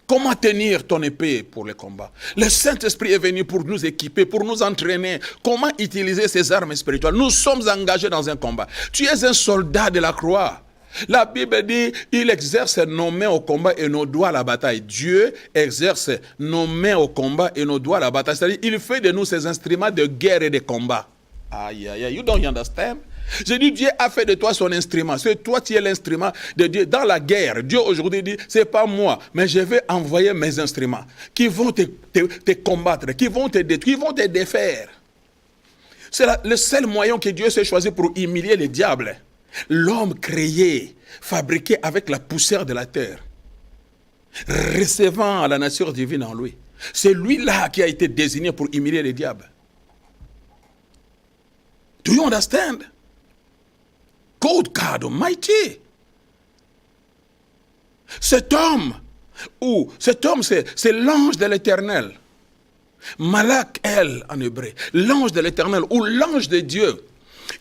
[SPEAKER 1] Comment tenir ton épée pour le combat? Le Saint-Esprit est venu pour nous équiper, pour nous entraîner. Comment utiliser ces armes spirituelles? Nous sommes engagés dans un combat. Tu es un soldat de la croix. La Bible dit, il exerce nos mains au combat et nos doigts à la bataille. Dieu exerce nos mains au combat et nos doigts à la bataille. C'est-à-dire, il fait de nous ses instruments de guerre et de combat. Aïe, aïe, aïe, you don't understand? J'ai dit, Dieu a fait de toi son instrument. C'est toi qui es l'instrument de Dieu. Dans la guerre, Dieu aujourd'hui dit, c'est pas moi, mais je vais envoyer mes instruments qui vont te combattre, qui vont te détruire, qui vont te défaire. C'est le seul moyen que Dieu s'est choisi pour humilier le diable. L'homme créé, fabriqué avec la poussière de la terre, recevant la nature divine en lui. C'est lui-là qui a été désigné pour humilier le diable. Do you understand? God Almighty. Cet homme, c'est l'ange de l'Éternel. Malak, elle, en hébreu, l'ange de l'Éternel ou l'ange de Dieu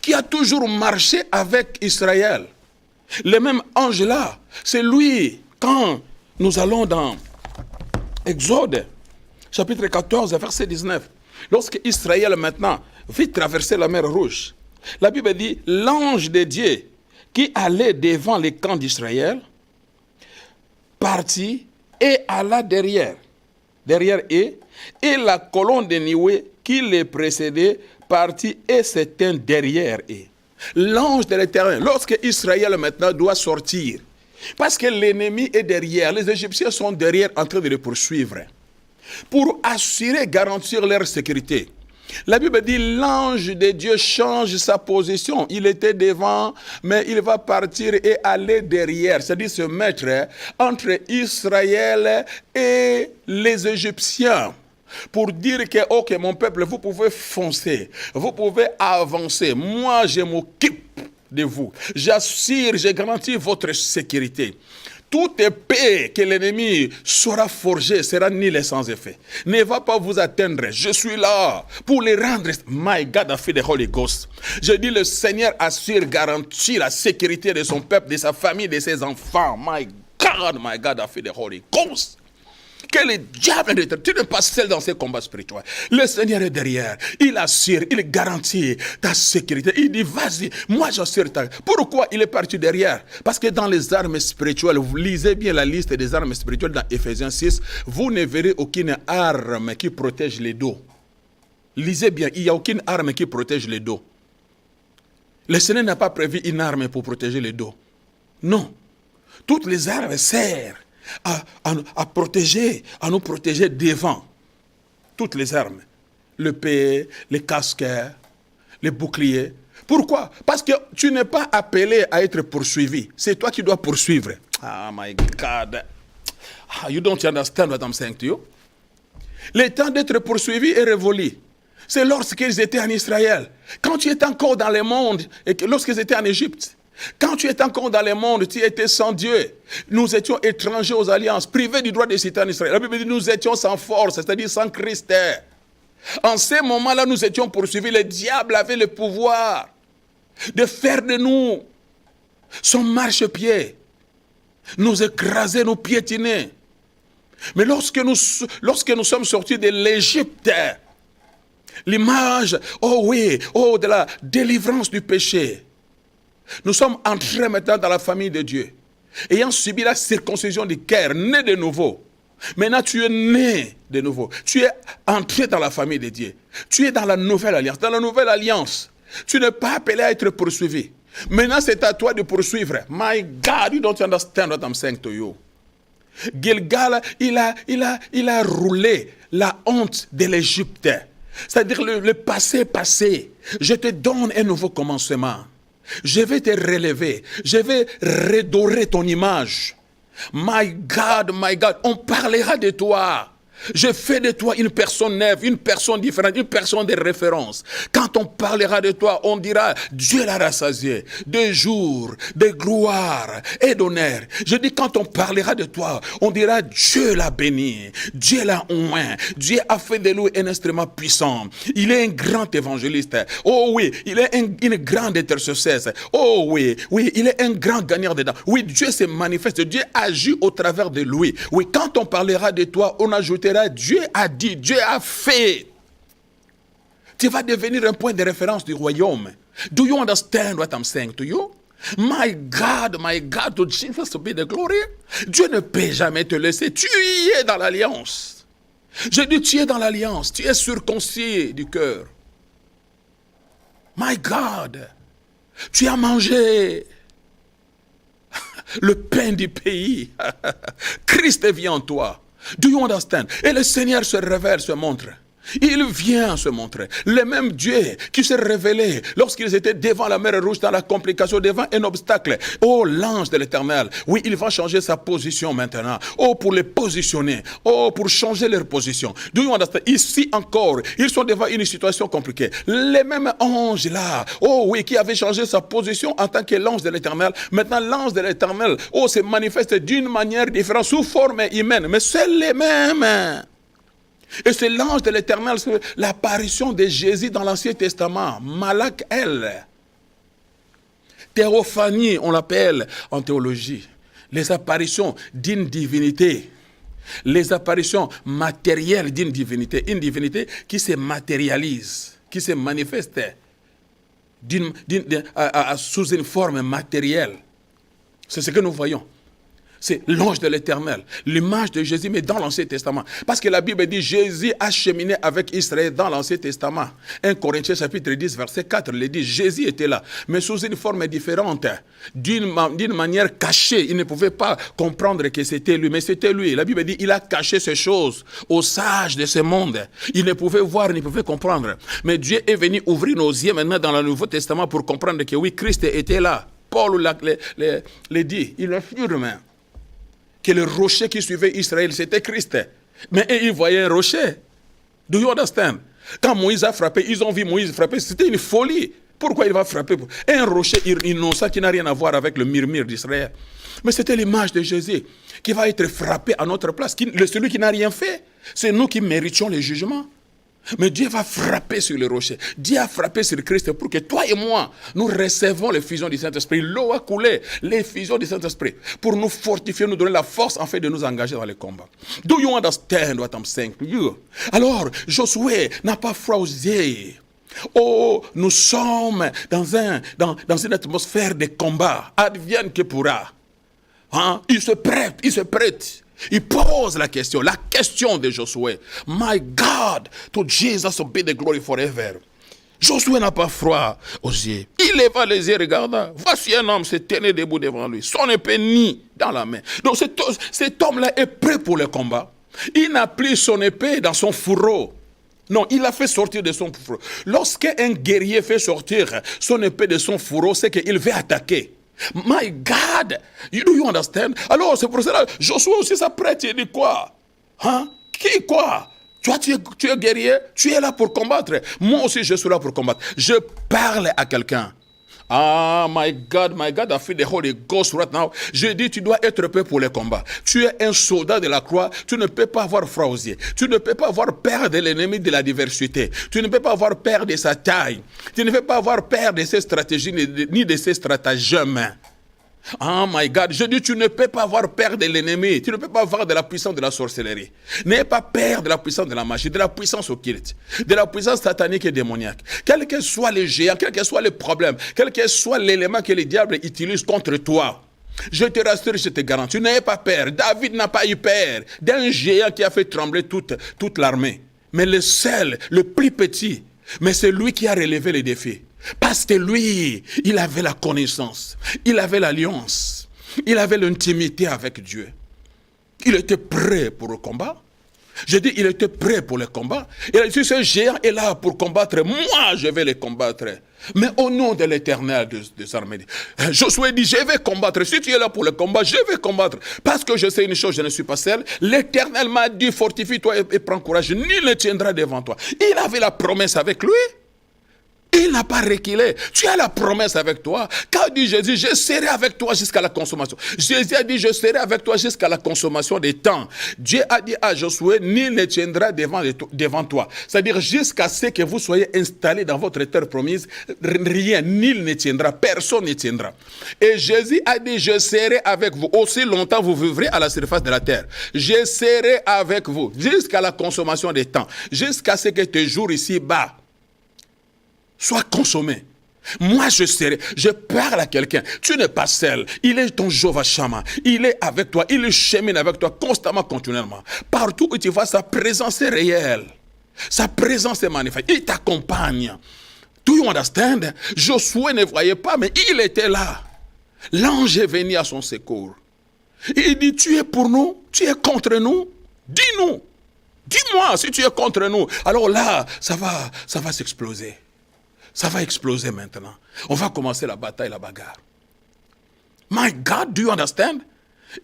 [SPEAKER 1] qui a toujours marché avec Israël. Le même ange-là, c'est lui, quand nous allons dans Exode, chapitre 14, verset 19, lorsque Israël maintenant vit traverser la mer Rouge, la Bible dit, l'ange de Dieu qui allait devant les camps d'Israël, partit et alla derrière et la colonne de nuée qui les précédait partit et s'éteint derrière eux. L'ange de l'Éternel, lorsque Israël maintenant doit sortir, parce que l'ennemi est derrière, les Égyptiens sont derrière en train de les poursuivre, pour assurer, garantir leur sécurité. La Bible dit, l'ange de Dieu change sa position. Il était devant, mais il va partir et aller derrière. C'est-à-dire se mettre entre Israël et les Égyptiens. Pour dire que, ok, mon peuple, vous pouvez foncer, vous pouvez avancer. Moi, je m'occupe de vous. J'assure, je garantis votre sécurité. Toute épée que l'ennemi saura forger sera nulle sans effet. Ne va pas vous atteindre. Je suis là pour les rendre. My God, I feel the Holy Ghost. Je dis, le Seigneur assure, garantit la sécurité de son peuple, de sa famille, de ses enfants. My God, I feel the Holy Ghost. Que le diable ne tu n'es pas seul dans ces combats spirituels. Le Seigneur est derrière. Il assure, il garantit ta sécurité. Il dit, vas-y, moi j'assure ta... Pourquoi il est parti derrière? Parce que dans les armes spirituelles, vous lisez bien la liste des armes spirituelles dans Ephésiens 6, vous ne verrez aucune arme qui protège les dos. Lisez bien, il n'y a aucune arme qui protège les dos. Le Seigneur n'a pas prévu une arme pour protéger les dos. Non. Toutes les armes servent à nous protéger devant. Toutes les armes. L'épée, les casques, les boucliers. Pourquoi? Parce que tu n'es pas appelé à être poursuivi. C'est toi qui dois poursuivre. Oh my God. You don't understand what I'm saying to you? Le temps d'être poursuivi est révolu. C'est lorsqu'ils étaient en Israël. Quand tu étais encore dans le monde, et lorsqu'ils étaient en Égypte. Quand tu étais encore dans le monde, tu étais sans Dieu. Nous étions étrangers aux alliances, privés du droit de citer en Israël. La Bible dit nous étions sans force, c'est-à-dire sans Christ. En ce moment-là, nous étions poursuivis. Le diable avait le pouvoir de faire de nous son marchepied, nous écraser, nous piétiner. Mais lorsque nous sommes sortis de l'Égypte, l'image, de la délivrance du péché, nous sommes entrés maintenant dans la famille de Dieu, ayant subi la circoncision du cœur, né de nouveau. Maintenant, tu es né de nouveau. Tu es entré dans la famille de Dieu. Tu es dans la nouvelle alliance. Dans la nouvelle alliance, tu n'es pas appelé à être poursuivi. Maintenant, c'est à toi de poursuivre. My God, you don't understand what I'm saying to you. Gilgal, il a roulé la honte de l'Égypte. C'est-à-dire le passé. Je te donne un nouveau commencement. Je vais te relever. Je vais redorer ton image. My God, on parlera de toi. Je fais de toi une personne neuve, une personne différente, une personne de référence. Quand on parlera de toi, on dira Dieu l'a rassasié de jour, de gloire et d'honneur. Je dis quand on parlera de toi, on dira Dieu l'a béni, Dieu l'a oint, Dieu a fait de lui un instrument puissant. Il est un grand évangéliste. Oh oui, il est une grande intercesseuse. Oh oui, il est un grand gagnant dedans. Oui, Dieu se manifeste, Dieu agit au travers de lui. Oui, quand on parlera de toi, on ajoutera Dieu a dit, Dieu a fait. Tu vas devenir un point de référence du royaume. Do you understand what I'm saying to you? My God, to Jesus to be the glory. Dieu ne peut jamais te laisser. Tu y es dans l'alliance. Je dis, tu es dans l'alliance. Tu es circoncis du cœur. My God, tu as mangé le pain du pays. Christ vit en toi. Do you understand? Et le Seigneur se révèle, se montre. Il vient se montrer. Le même Dieu qui s'est révélé lorsqu'ils étaient devant la mer Rouge, dans la complication, devant un obstacle. Oh, l'ange de l'Éternel. Oui, il va changer sa position maintenant. Oh, pour les positionner. Oh, pour changer leur position. Do you understand? Ici encore, ils sont devant une situation compliquée. Les mêmes anges là. Oh oui, qui avait changé sa position en tant que l'ange de l'Éternel. Maintenant, l'ange de l'Éternel, se manifeste d'une manière différente, sous forme humaine. Mais c'est les mêmes. Et c'est l'ange de l'Éternel, c'est l'apparition de Jésus dans l'Ancien Testament. Malak El. Théophanie, on l'appelle en théologie. Les apparitions d'une divinité. Les apparitions matérielles d'une divinité. Une divinité qui se matérialise, qui se manifeste sous une forme matérielle. C'est ce que nous voyons. C'est l'ange de l'Éternel, l'image de Jésus, mais dans l'Ancien Testament. Parce que la Bible dit Jésus a cheminé avec Israël dans l'Ancien Testament. 1 Corinthiens chapitre 10, verset 4, le dit, Jésus était là, mais sous une forme différente, d'une manière cachée. Il ne pouvait pas comprendre que c'était lui, mais c'était lui. La Bible dit, il a caché ces choses aux sages de ce monde. Il ne pouvait voir, il ne pouvait comprendre. Mais Dieu est venu ouvrir nos yeux maintenant dans le Nouveau Testament pour comprendre que oui, Christ était là. Paul le dit, il affirme que le rocher qui suivait Israël, c'était Christ. Mais ils voyaient un rocher. Do you understand? Quand Moïse a frappé, ils ont vu Moïse frapper, c'était une folie. Pourquoi il va frapper? Un rocher innocent qui n'a rien à voir avec le murmure d'Israël. Mais c'était l'image de Jésus qui va être frappé à notre place. Celui qui n'a rien fait, c'est nous qui méritions le jugement. Mais Dieu va frapper sur le rocher. Dieu a frappé sur Christ pour que toi et moi, nous recevons l'effusion du Saint-Esprit. L'eau a coulé, l'effusion du Saint-Esprit, pour nous fortifier, nous donner la force en fait de nous engager dans le combat. Do you understand what I'm saying to you? Alors, Josué n'a pas froid aux yeux. Oh, nous sommes dans une atmosphère de combat. Advienne que pourra. Hein? Il se prête. Il pose la question de Josué. My God, to Jesus be the glory forever. Josué n'a pas froid aux yeux. Il leva les yeux, regarda. Voici un homme se tenait debout devant lui. Son épée nie dans la main. Donc cet homme-là est prêt pour le combat. Il n'a plus son épée dans son fourreau. Non, il l'a fait sortir de son fourreau. Lorsqu'un guerrier fait sortir son épée de son fourreau, c'est qu'il veut attaquer. My God, do you understand? Alors c'est pour cela, Josué aussi s'apprête, il dit quoi? Hein? Qui quoi? Toi tu es guerrier, tu es là pour combattre. Moi aussi je suis là pour combattre. Je parle à quelqu'un. Ah, my God, I feel the Holy Ghost right now. Je dis, tu dois être prêt pour le combat. Tu es un soldat de la croix, tu ne peux pas avoir froid aux yeux. Tu ne peux pas avoir peur de l'ennemi de la diversité. Tu ne peux pas avoir peur de sa taille. Tu ne peux pas avoir peur de ses stratégies ni de ses stratagèmes. Oh my God, je dis, tu ne peux pas avoir peur de l'ennemi. Tu ne peux pas avoir de la puissance de la sorcellerie. N'aie pas peur de la puissance de la magie, de la puissance occulte, de la puissance satanique et démoniaque. Quel que soit le géant, quel que soit le problème, quel que soit l'élément que le diable utilise contre toi, je te rassure, je te garantis, n'aie pas peur. David n'a pas eu peur d'un géant qui a fait trembler toute l'armée. Mais le seul, le plus petit, mais c'est lui qui a relevé les défis. Parce que lui, il avait la connaissance, il avait l'alliance, il avait l'intimité avec Dieu. Il était prêt pour le combat. Je dis, il était prêt pour le combat. Il a dit, ce géant est là pour combattre. Moi, je vais le combattre. Mais au nom de l'Éternel des armées. Josué dit, je vais combattre. Si tu es là pour le combat, je vais combattre. Parce que je sais une chose, je ne suis pas seul. L'Éternel m'a dit, fortifie-toi et prends courage. Nul ne tiendra devant toi. Il avait la promesse avec lui. Il n'a pas reculé. Tu as la promesse avec toi. Quand dit Jésus, je serai avec toi jusqu'à la consommation. Jésus a dit, je serai avec toi jusqu'à la consommation des temps. Dieu a dit à Josué, nul ne tiendra devant toi. C'est-à-dire jusqu'à ce que vous soyez installés dans votre terre promise, rien, nul ne tiendra, personne ne tiendra. Et Jésus a dit, je serai avec vous. Aussi longtemps vous vivrez à la surface de la terre. Je serai avec vous jusqu'à la consommation des temps. Jusqu'à ce que tes jours ici-bas sois consommé. Moi, je parle à quelqu'un. Tu n'es pas seul. Il est ton Jéhovah Shammah. Il est avec toi. Il chemine avec toi constamment, continuellement. Partout où tu vas, sa présence est réelle. Sa présence est magnifique. Il t'accompagne. Do you understand? Josué ne voyait pas, mais il était là. L'ange est venu à son secours. Il dit, tu es pour nous? Tu es contre nous? Dis-nous. Dis-moi si tu es contre nous. Alors là, ça va s'exploser. Ça va exploser maintenant. On va commencer la bataille, la bagarre. My God, do you understand?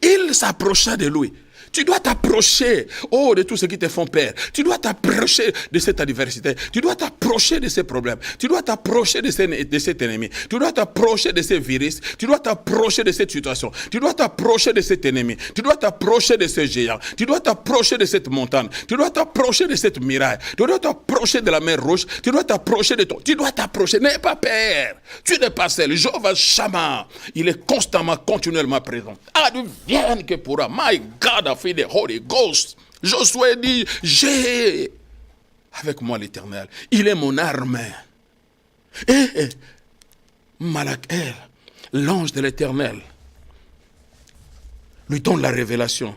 [SPEAKER 1] Il s'approcha de lui. Tu dois t'approcher, de tout ce qui te font peur. Tu dois t'approcher de cette adversité. Tu dois t'approcher de ces problèmes. Tu dois t'approcher de cet ennemi. Tu dois t'approcher de ces virus. Tu dois t'approcher de cette situation. Tu dois t'approcher de cet ennemi. Tu dois t'approcher de ce géant. Tu dois t'approcher de cette montagne. Tu dois t'approcher de cette muraille. Tu dois t'approcher de la mer rouge. Tu dois t'approcher de toi. Tu dois t'approcher. N'aie pas peur. Tu n'es pas seul. Jéhovah Shammah, il est constamment, continuellement présent. Advienne que pourra. My God, I feel the Holy Ghost. Josué dit, j'ai avec moi l'Éternel. Il est mon arme. Et Malakel, l'ange de l'Éternel, lui donne la révélation.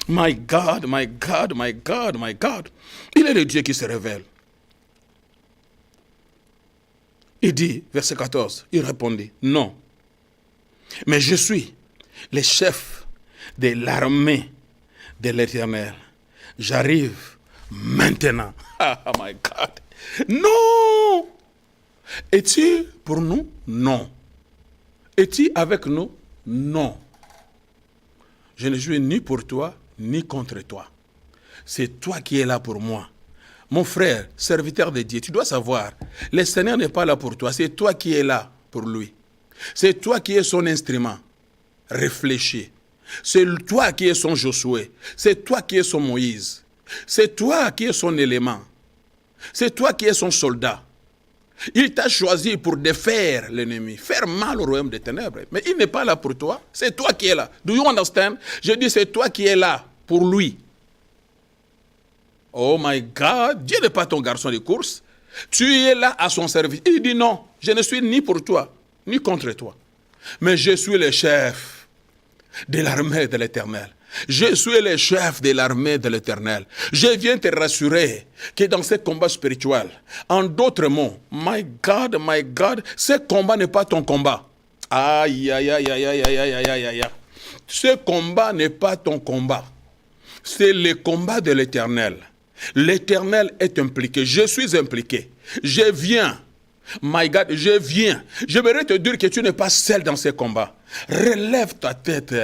[SPEAKER 1] My God, my God, my God, my God. Il est le Dieu qui se révèle. Il dit, verset 14, il répondit, non. Mais je suis le chef de l'armée de l'Éternel. J'arrive maintenant. Oh my God. Non. Es-tu pour nous? Non. Es-tu avec nous? Non. Je ne suis ni pour toi, ni contre toi. C'est toi qui es là pour moi. Mon frère, serviteur de Dieu, tu dois savoir, le Seigneur n'est pas là pour toi, c'est toi qui es là pour lui. C'est toi qui es son instrument. Réfléchis. C'est toi qui es son Josué. C'est toi qui es son Moïse. C'est toi qui es son élément. C'est toi qui es son soldat. Il t'a choisi pour défaire l'ennemi, faire mal au royaume des ténèbres. Mais il n'est pas là pour toi. C'est toi qui es là. Do you understand? Je dis c'est toi qui es là pour lui. Oh my God, Dieu n'est pas ton garçon de course. Tu es là à son service. Il dit non, je ne suis ni pour toi, ni contre toi. Mais je suis le chef de l'armée de l'Éternel. Je suis le chef de l'armée de l'Éternel. Je viens te rassurer que dans ce combat spirituel, en d'autres mots, my God, ce combat n'est pas ton combat. Aïe, aïe, aïe, aïe, aïe, aïe, aïe, aïe, aïe. Ce combat n'est pas ton combat. C'est le combat de l'Éternel. L'Éternel est impliqué. Je suis impliqué. Je viens. My God, je viens. J'aimerais te dire que tu n'es pas seul dans ce combat. Relève ta tête.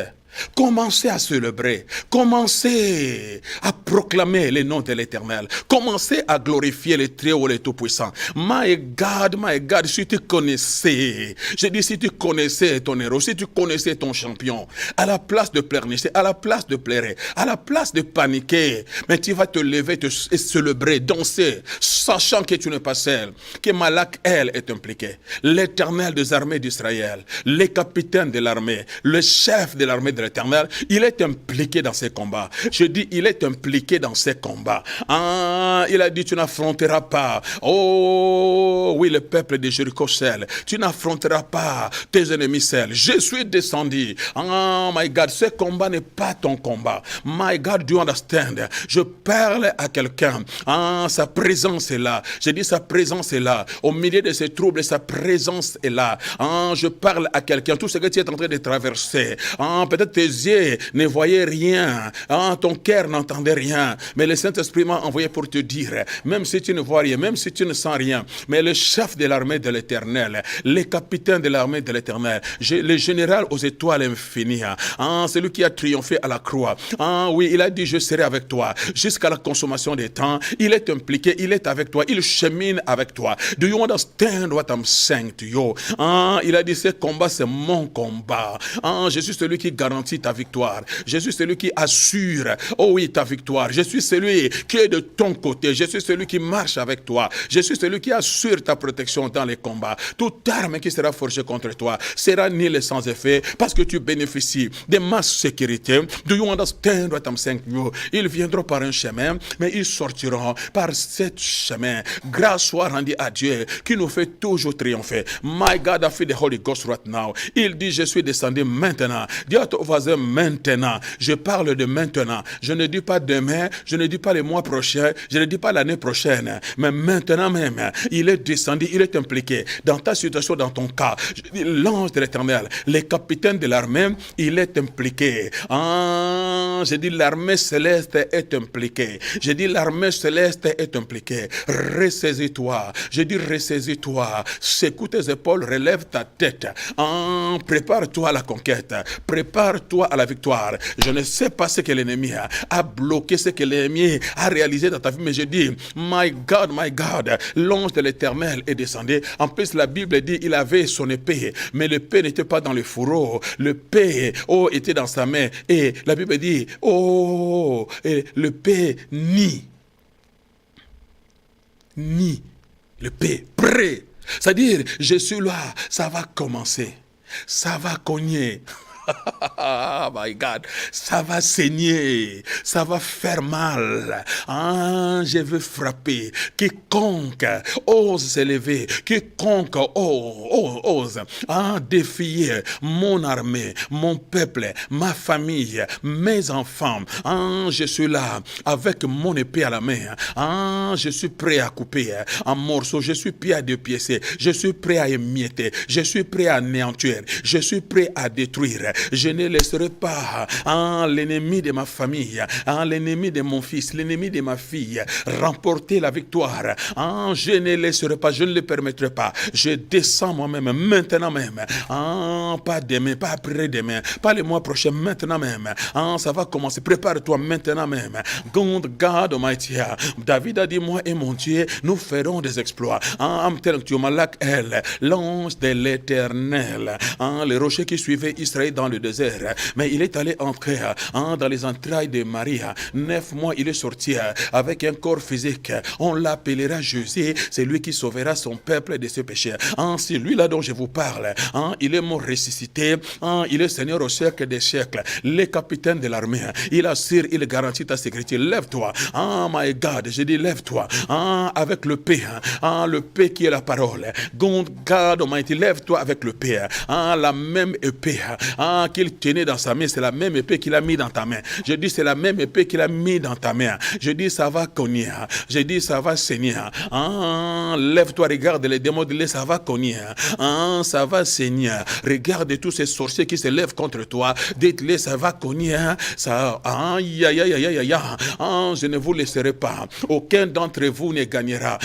[SPEAKER 1] Commencez à célébrer, commencez à proclamer le nom de l'Éternel, commencez à glorifier le Très-Haut, le Tout-Puissant. My God, si tu connaissais, je dis si tu connaissais ton héros, si tu connaissais ton champion, à la place de pleurnicher, à la place de pleurer, à la place de paniquer, mais tu vas te lever et célébrer, danser, sachant que tu n'es pas seul, que Malak, elle, est impliquée. L'Éternel des armées d'Israël, le capitaine de l'armée, le chef de l'armée de l'Éternel, il est impliqué dans ces combats. Je dis, il est impliqué dans ces combats. Il a dit, tu n'affronteras pas. Oh, oui, le peuple de Jéricho seul. Tu n'affronteras pas tes ennemis seuls. Je suis descendu. Oh, my God, ce combat n'est pas ton combat. My God, do you understand? Je parle à quelqu'un. Sa présence est là. Je dis, sa présence est là. Au milieu de ces troubles, sa présence est là. Je parle à quelqu'un. Tout ce que tu es en train de traverser. Peut-être tes yeux ne voyaient rien, ton cœur n'entendait rien, mais le Saint-Esprit m'a envoyé pour te dire, même si tu ne vois rien, même si tu ne sens rien, mais le chef de l'armée de l'Éternel, le capitaine de l'armée de l'Éternel, le général aux étoiles infinies, celui qui a triomphé à la croix, oui, il a dit, je serai avec toi jusqu'à la consommation des temps. Il est impliqué, il est avec toi, il chemine avec toi. Do you understand what I'm saying to you? Il a dit, ce combat, c'est mon combat. Je suis celui qui garantit ta victoire. Je suis celui qui assure, oh oui, ta victoire. Je suis celui qui est de ton côté. Je suis celui qui marche avec toi. Je suis celui qui assure ta protection dans les combats. Toute arme qui sera forgée contre toi sera nulle et sans effet parce que tu bénéficies de ma sécurité. Do you understand what I'm saying to you? Ils viendront par un chemin, mais ils sortiront par ce chemin. Grâce soit rendue à Dieu qui nous fait toujours triompher. My God, I feel the Holy Ghost right now. Il dit, je suis descendu maintenant. Dis à ton voisin maintenant. Je parle de maintenant. Je ne dis pas demain, je ne dis pas le mois prochain, je ne dis pas l'année prochaine, mais maintenant même. Il est descendu, il est impliqué dans ta situation, dans ton cas. L'ange de l'Éternel, le capitaine de l'armée, il est impliqué. Je dis l'armée céleste est impliquée. Je dis l'armée céleste est impliquée. Ressaisis-toi. Je dis ressaisis-toi. Secoue tes épaules, relève ta tête. Prépare-toi à la conquête. Prépare prépare-toi à la victoire. Je ne sais pas ce que l'ennemi a bloqué, ce que l'ennemi a réalisé dans ta vie, mais je dis, my God, l'ange de l'Éternel est descendu. En plus, la Bible dit, il avait son épée, mais l'épée n'était pas dans le fourreau. L'épée, était dans sa main. Et la Bible dit, et l'épée nie l'épée, prêt. C'est-à-dire, je suis là, ça va commencer, ça va cogner. Oh my God, ça va saigner, ça va faire mal. Je veux frapper. Quiconque ose s'élever, quiconque ose défier mon armée, mon peuple, ma famille, mes enfants. Je suis là avec mon épée à la main. Je suis prêt à couper en morceaux, je suis prêt à dépiécer, je suis prêt à émietter, je suis prêt à anéantir, je suis prêt à détruire. Je ne laisserai pas l'ennemi de ma famille, l'ennemi de mon fils, l'ennemi de ma fille remporter la victoire. Je ne laisserai pas, je ne le permettrai pas. Je descends moi-même, maintenant même. Pas demain, pas après-demain, pas le mois prochain, maintenant même. Ça va commencer. Prépare-toi maintenant même. God Almighty. David a dit, moi et mon Dieu, nous ferons des exploits. I'm telling you, l'ange de l'Éternel, les rochers qui suivaient Israël dans le désert, mais il est allé entrer dans les entrailles de Marie. 9 mois, il est sorti avec un corps physique. On l'appellera Jésus, c'est lui qui sauvera son peuple de ses péchés. C'est lui-là dont je vous parle. Il est mort ressuscité. Il est Seigneur au siècle des siècles. Le capitaine de l'armée. Il assure, il garantit ta sécurité. Lève-toi. My God, je dis lève-toi. Avec le paix. Le paix qui est la parole. God Almighty, lève-toi avec le paix. La même épée qu'il tenait dans sa main, c'est la même épée qu'il a mis dans ta main. Je dis, c'est la même épée qu'il a mis dans ta main. Je dis, ça va cogner. Je dis, ça va saigner. Lève-toi, regarde les démons de l'air, ça va cogner. Ça va saigner. Regarde tous ces sorciers qui se lèvent contre toi. Dites-les, ça va cogner. Ça, je ne vous laisserai pas. Aucun d'entre vous ne gagnera.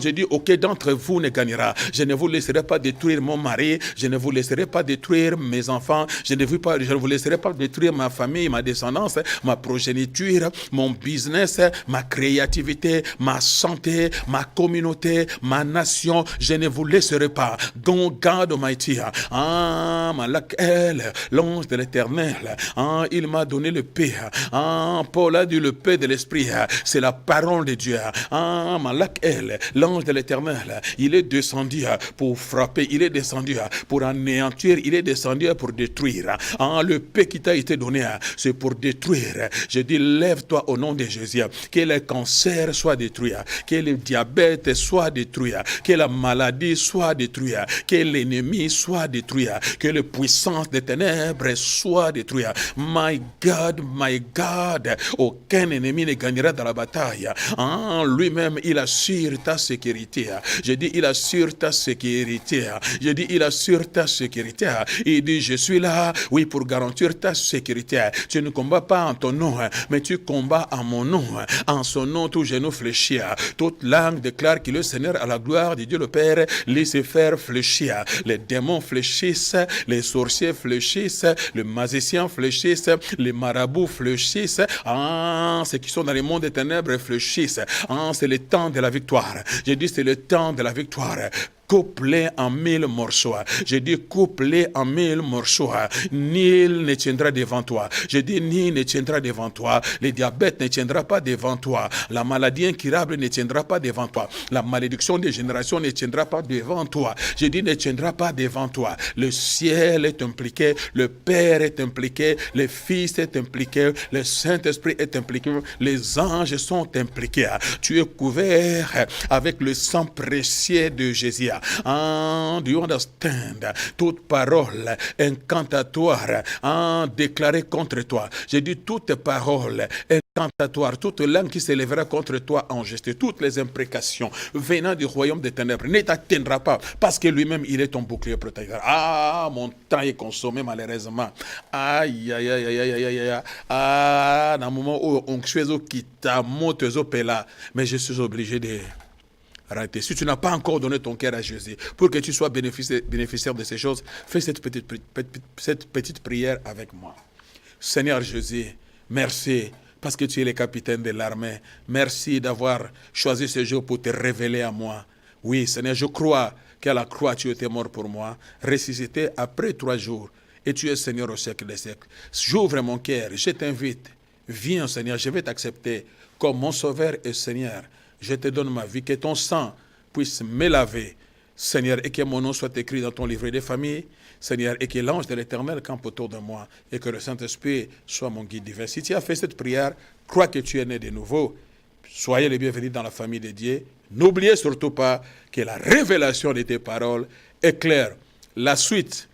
[SPEAKER 1] Je dis, aucun d'entre vous ne gagnera. Je ne vous laisserai pas détruire mon mari. Je ne vous laisserai pas détruire mes enfants. Je ne vous laisserai pas détruire ma famille, ma descendance, ma progéniture, mon business, ma créativité, ma santé, ma communauté, ma nation. Je ne vous laisserai pas. God Almighty, l'ange de l'Éternel, il m'a donné le paix. Paul a dit le paix de l'esprit, c'est la parole de Dieu. L'ange de l'Éternel, il est descendu pour frapper, il est descendu pour anéantir, il est descendu pour détruire. Le paix qui t'a été donné, c'est pour détruire. Je dis, lève-toi au nom de Jésus. Que le cancer soit détruit, que le diabète soit détruit, que la maladie soit détruite, que l'ennemi soit détruit, que les puissances des ténèbres soient détruites. My God, aucun ennemi ne gagnera dans la bataille. Lui-même, il assure ta sécurité. Je dis, il assure ta sécurité. Je dis, il assure ta sécurité. Il dit, je suis là, oui, pour garantir ta sécurité. Tu ne combats pas en ton nom, mais tu combats en mon nom. En son nom, tout genou fléchit. Toute langue déclare qu'il est le Seigneur à la gloire de Dieu le Père. Lucifer fléchit. Les démons fléchissent, les sorciers fléchissent, les magiciens fléchissent, les marabouts fléchissent. Ceux qui sont dans le monde des ténèbres fléchissent. C'est le temps de la victoire. J'ai dit, c'est le temps de la victoire. Couplé en 1000 morceaux. Je dis couplé en 1000 morceaux. Nul ne tiendra devant toi. Je dis nul ne tiendra devant toi. Le diabète ne tiendra pas devant toi. La maladie incurable ne tiendra pas devant toi. La malédiction des générations ne tiendra pas devant toi. Je dis ne tiendra pas devant toi. Le ciel est impliqué. Le Père est impliqué. Le Fils est impliqué. Le Saint-Esprit est impliqué. Les anges sont impliqués. Tu es couvert avec le sang précieux de Jésus. Do you understand? Toute parole incantatoire déclarée contre toi. J'ai dit toute parole incantatoire, toute langue qui s'élèvera contre toi en geste, toutes les imprécations venant du royaume des ténèbres ne t'atteindra pas parce que lui-même il est ton bouclier protecteur. Mon temps est consommé malheureusement. Aïe. Dans le moment où on choisit qui t'a monté là, mais je suis obligé de arrêter. Si tu n'as pas encore donné ton cœur à Jésus pour que tu sois bénéficiaire de ces choses, fais cette petite prière avec moi. Seigneur Jésus, merci parce que tu es le capitaine de l'armée. Merci d'avoir choisi ce jour pour te révéler à moi. Oui, Seigneur, je crois qu'à la croix, tu étais mort pour moi, ressuscité après 3 jours. Et tu es Seigneur au siècle des siècles. J'ouvre mon cœur, je t'invite. Viens, Seigneur, je vais t'accepter comme mon Sauveur et Seigneur. Je te donne ma vie, que ton sang puisse me laver, Seigneur, et que mon nom soit écrit dans ton livret des familles, Seigneur, et que l'ange de l'Éternel campe autour de moi, et que le Saint-Esprit soit mon guide divin. Si tu as fait cette prière, crois que tu es né de nouveau. Soyez les bienvenus dans la famille de Dieu. N'oubliez surtout pas que la révélation de tes paroles éclaire la suite.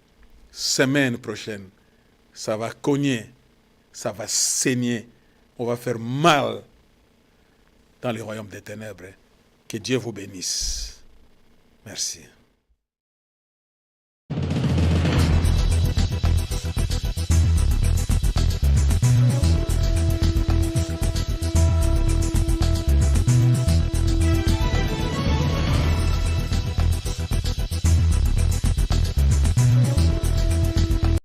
[SPEAKER 1] Semaine prochaine, ça va cogner, ça va saigner, on va faire mal dans le royaume des ténèbres. Que Dieu vous bénisse. Merci.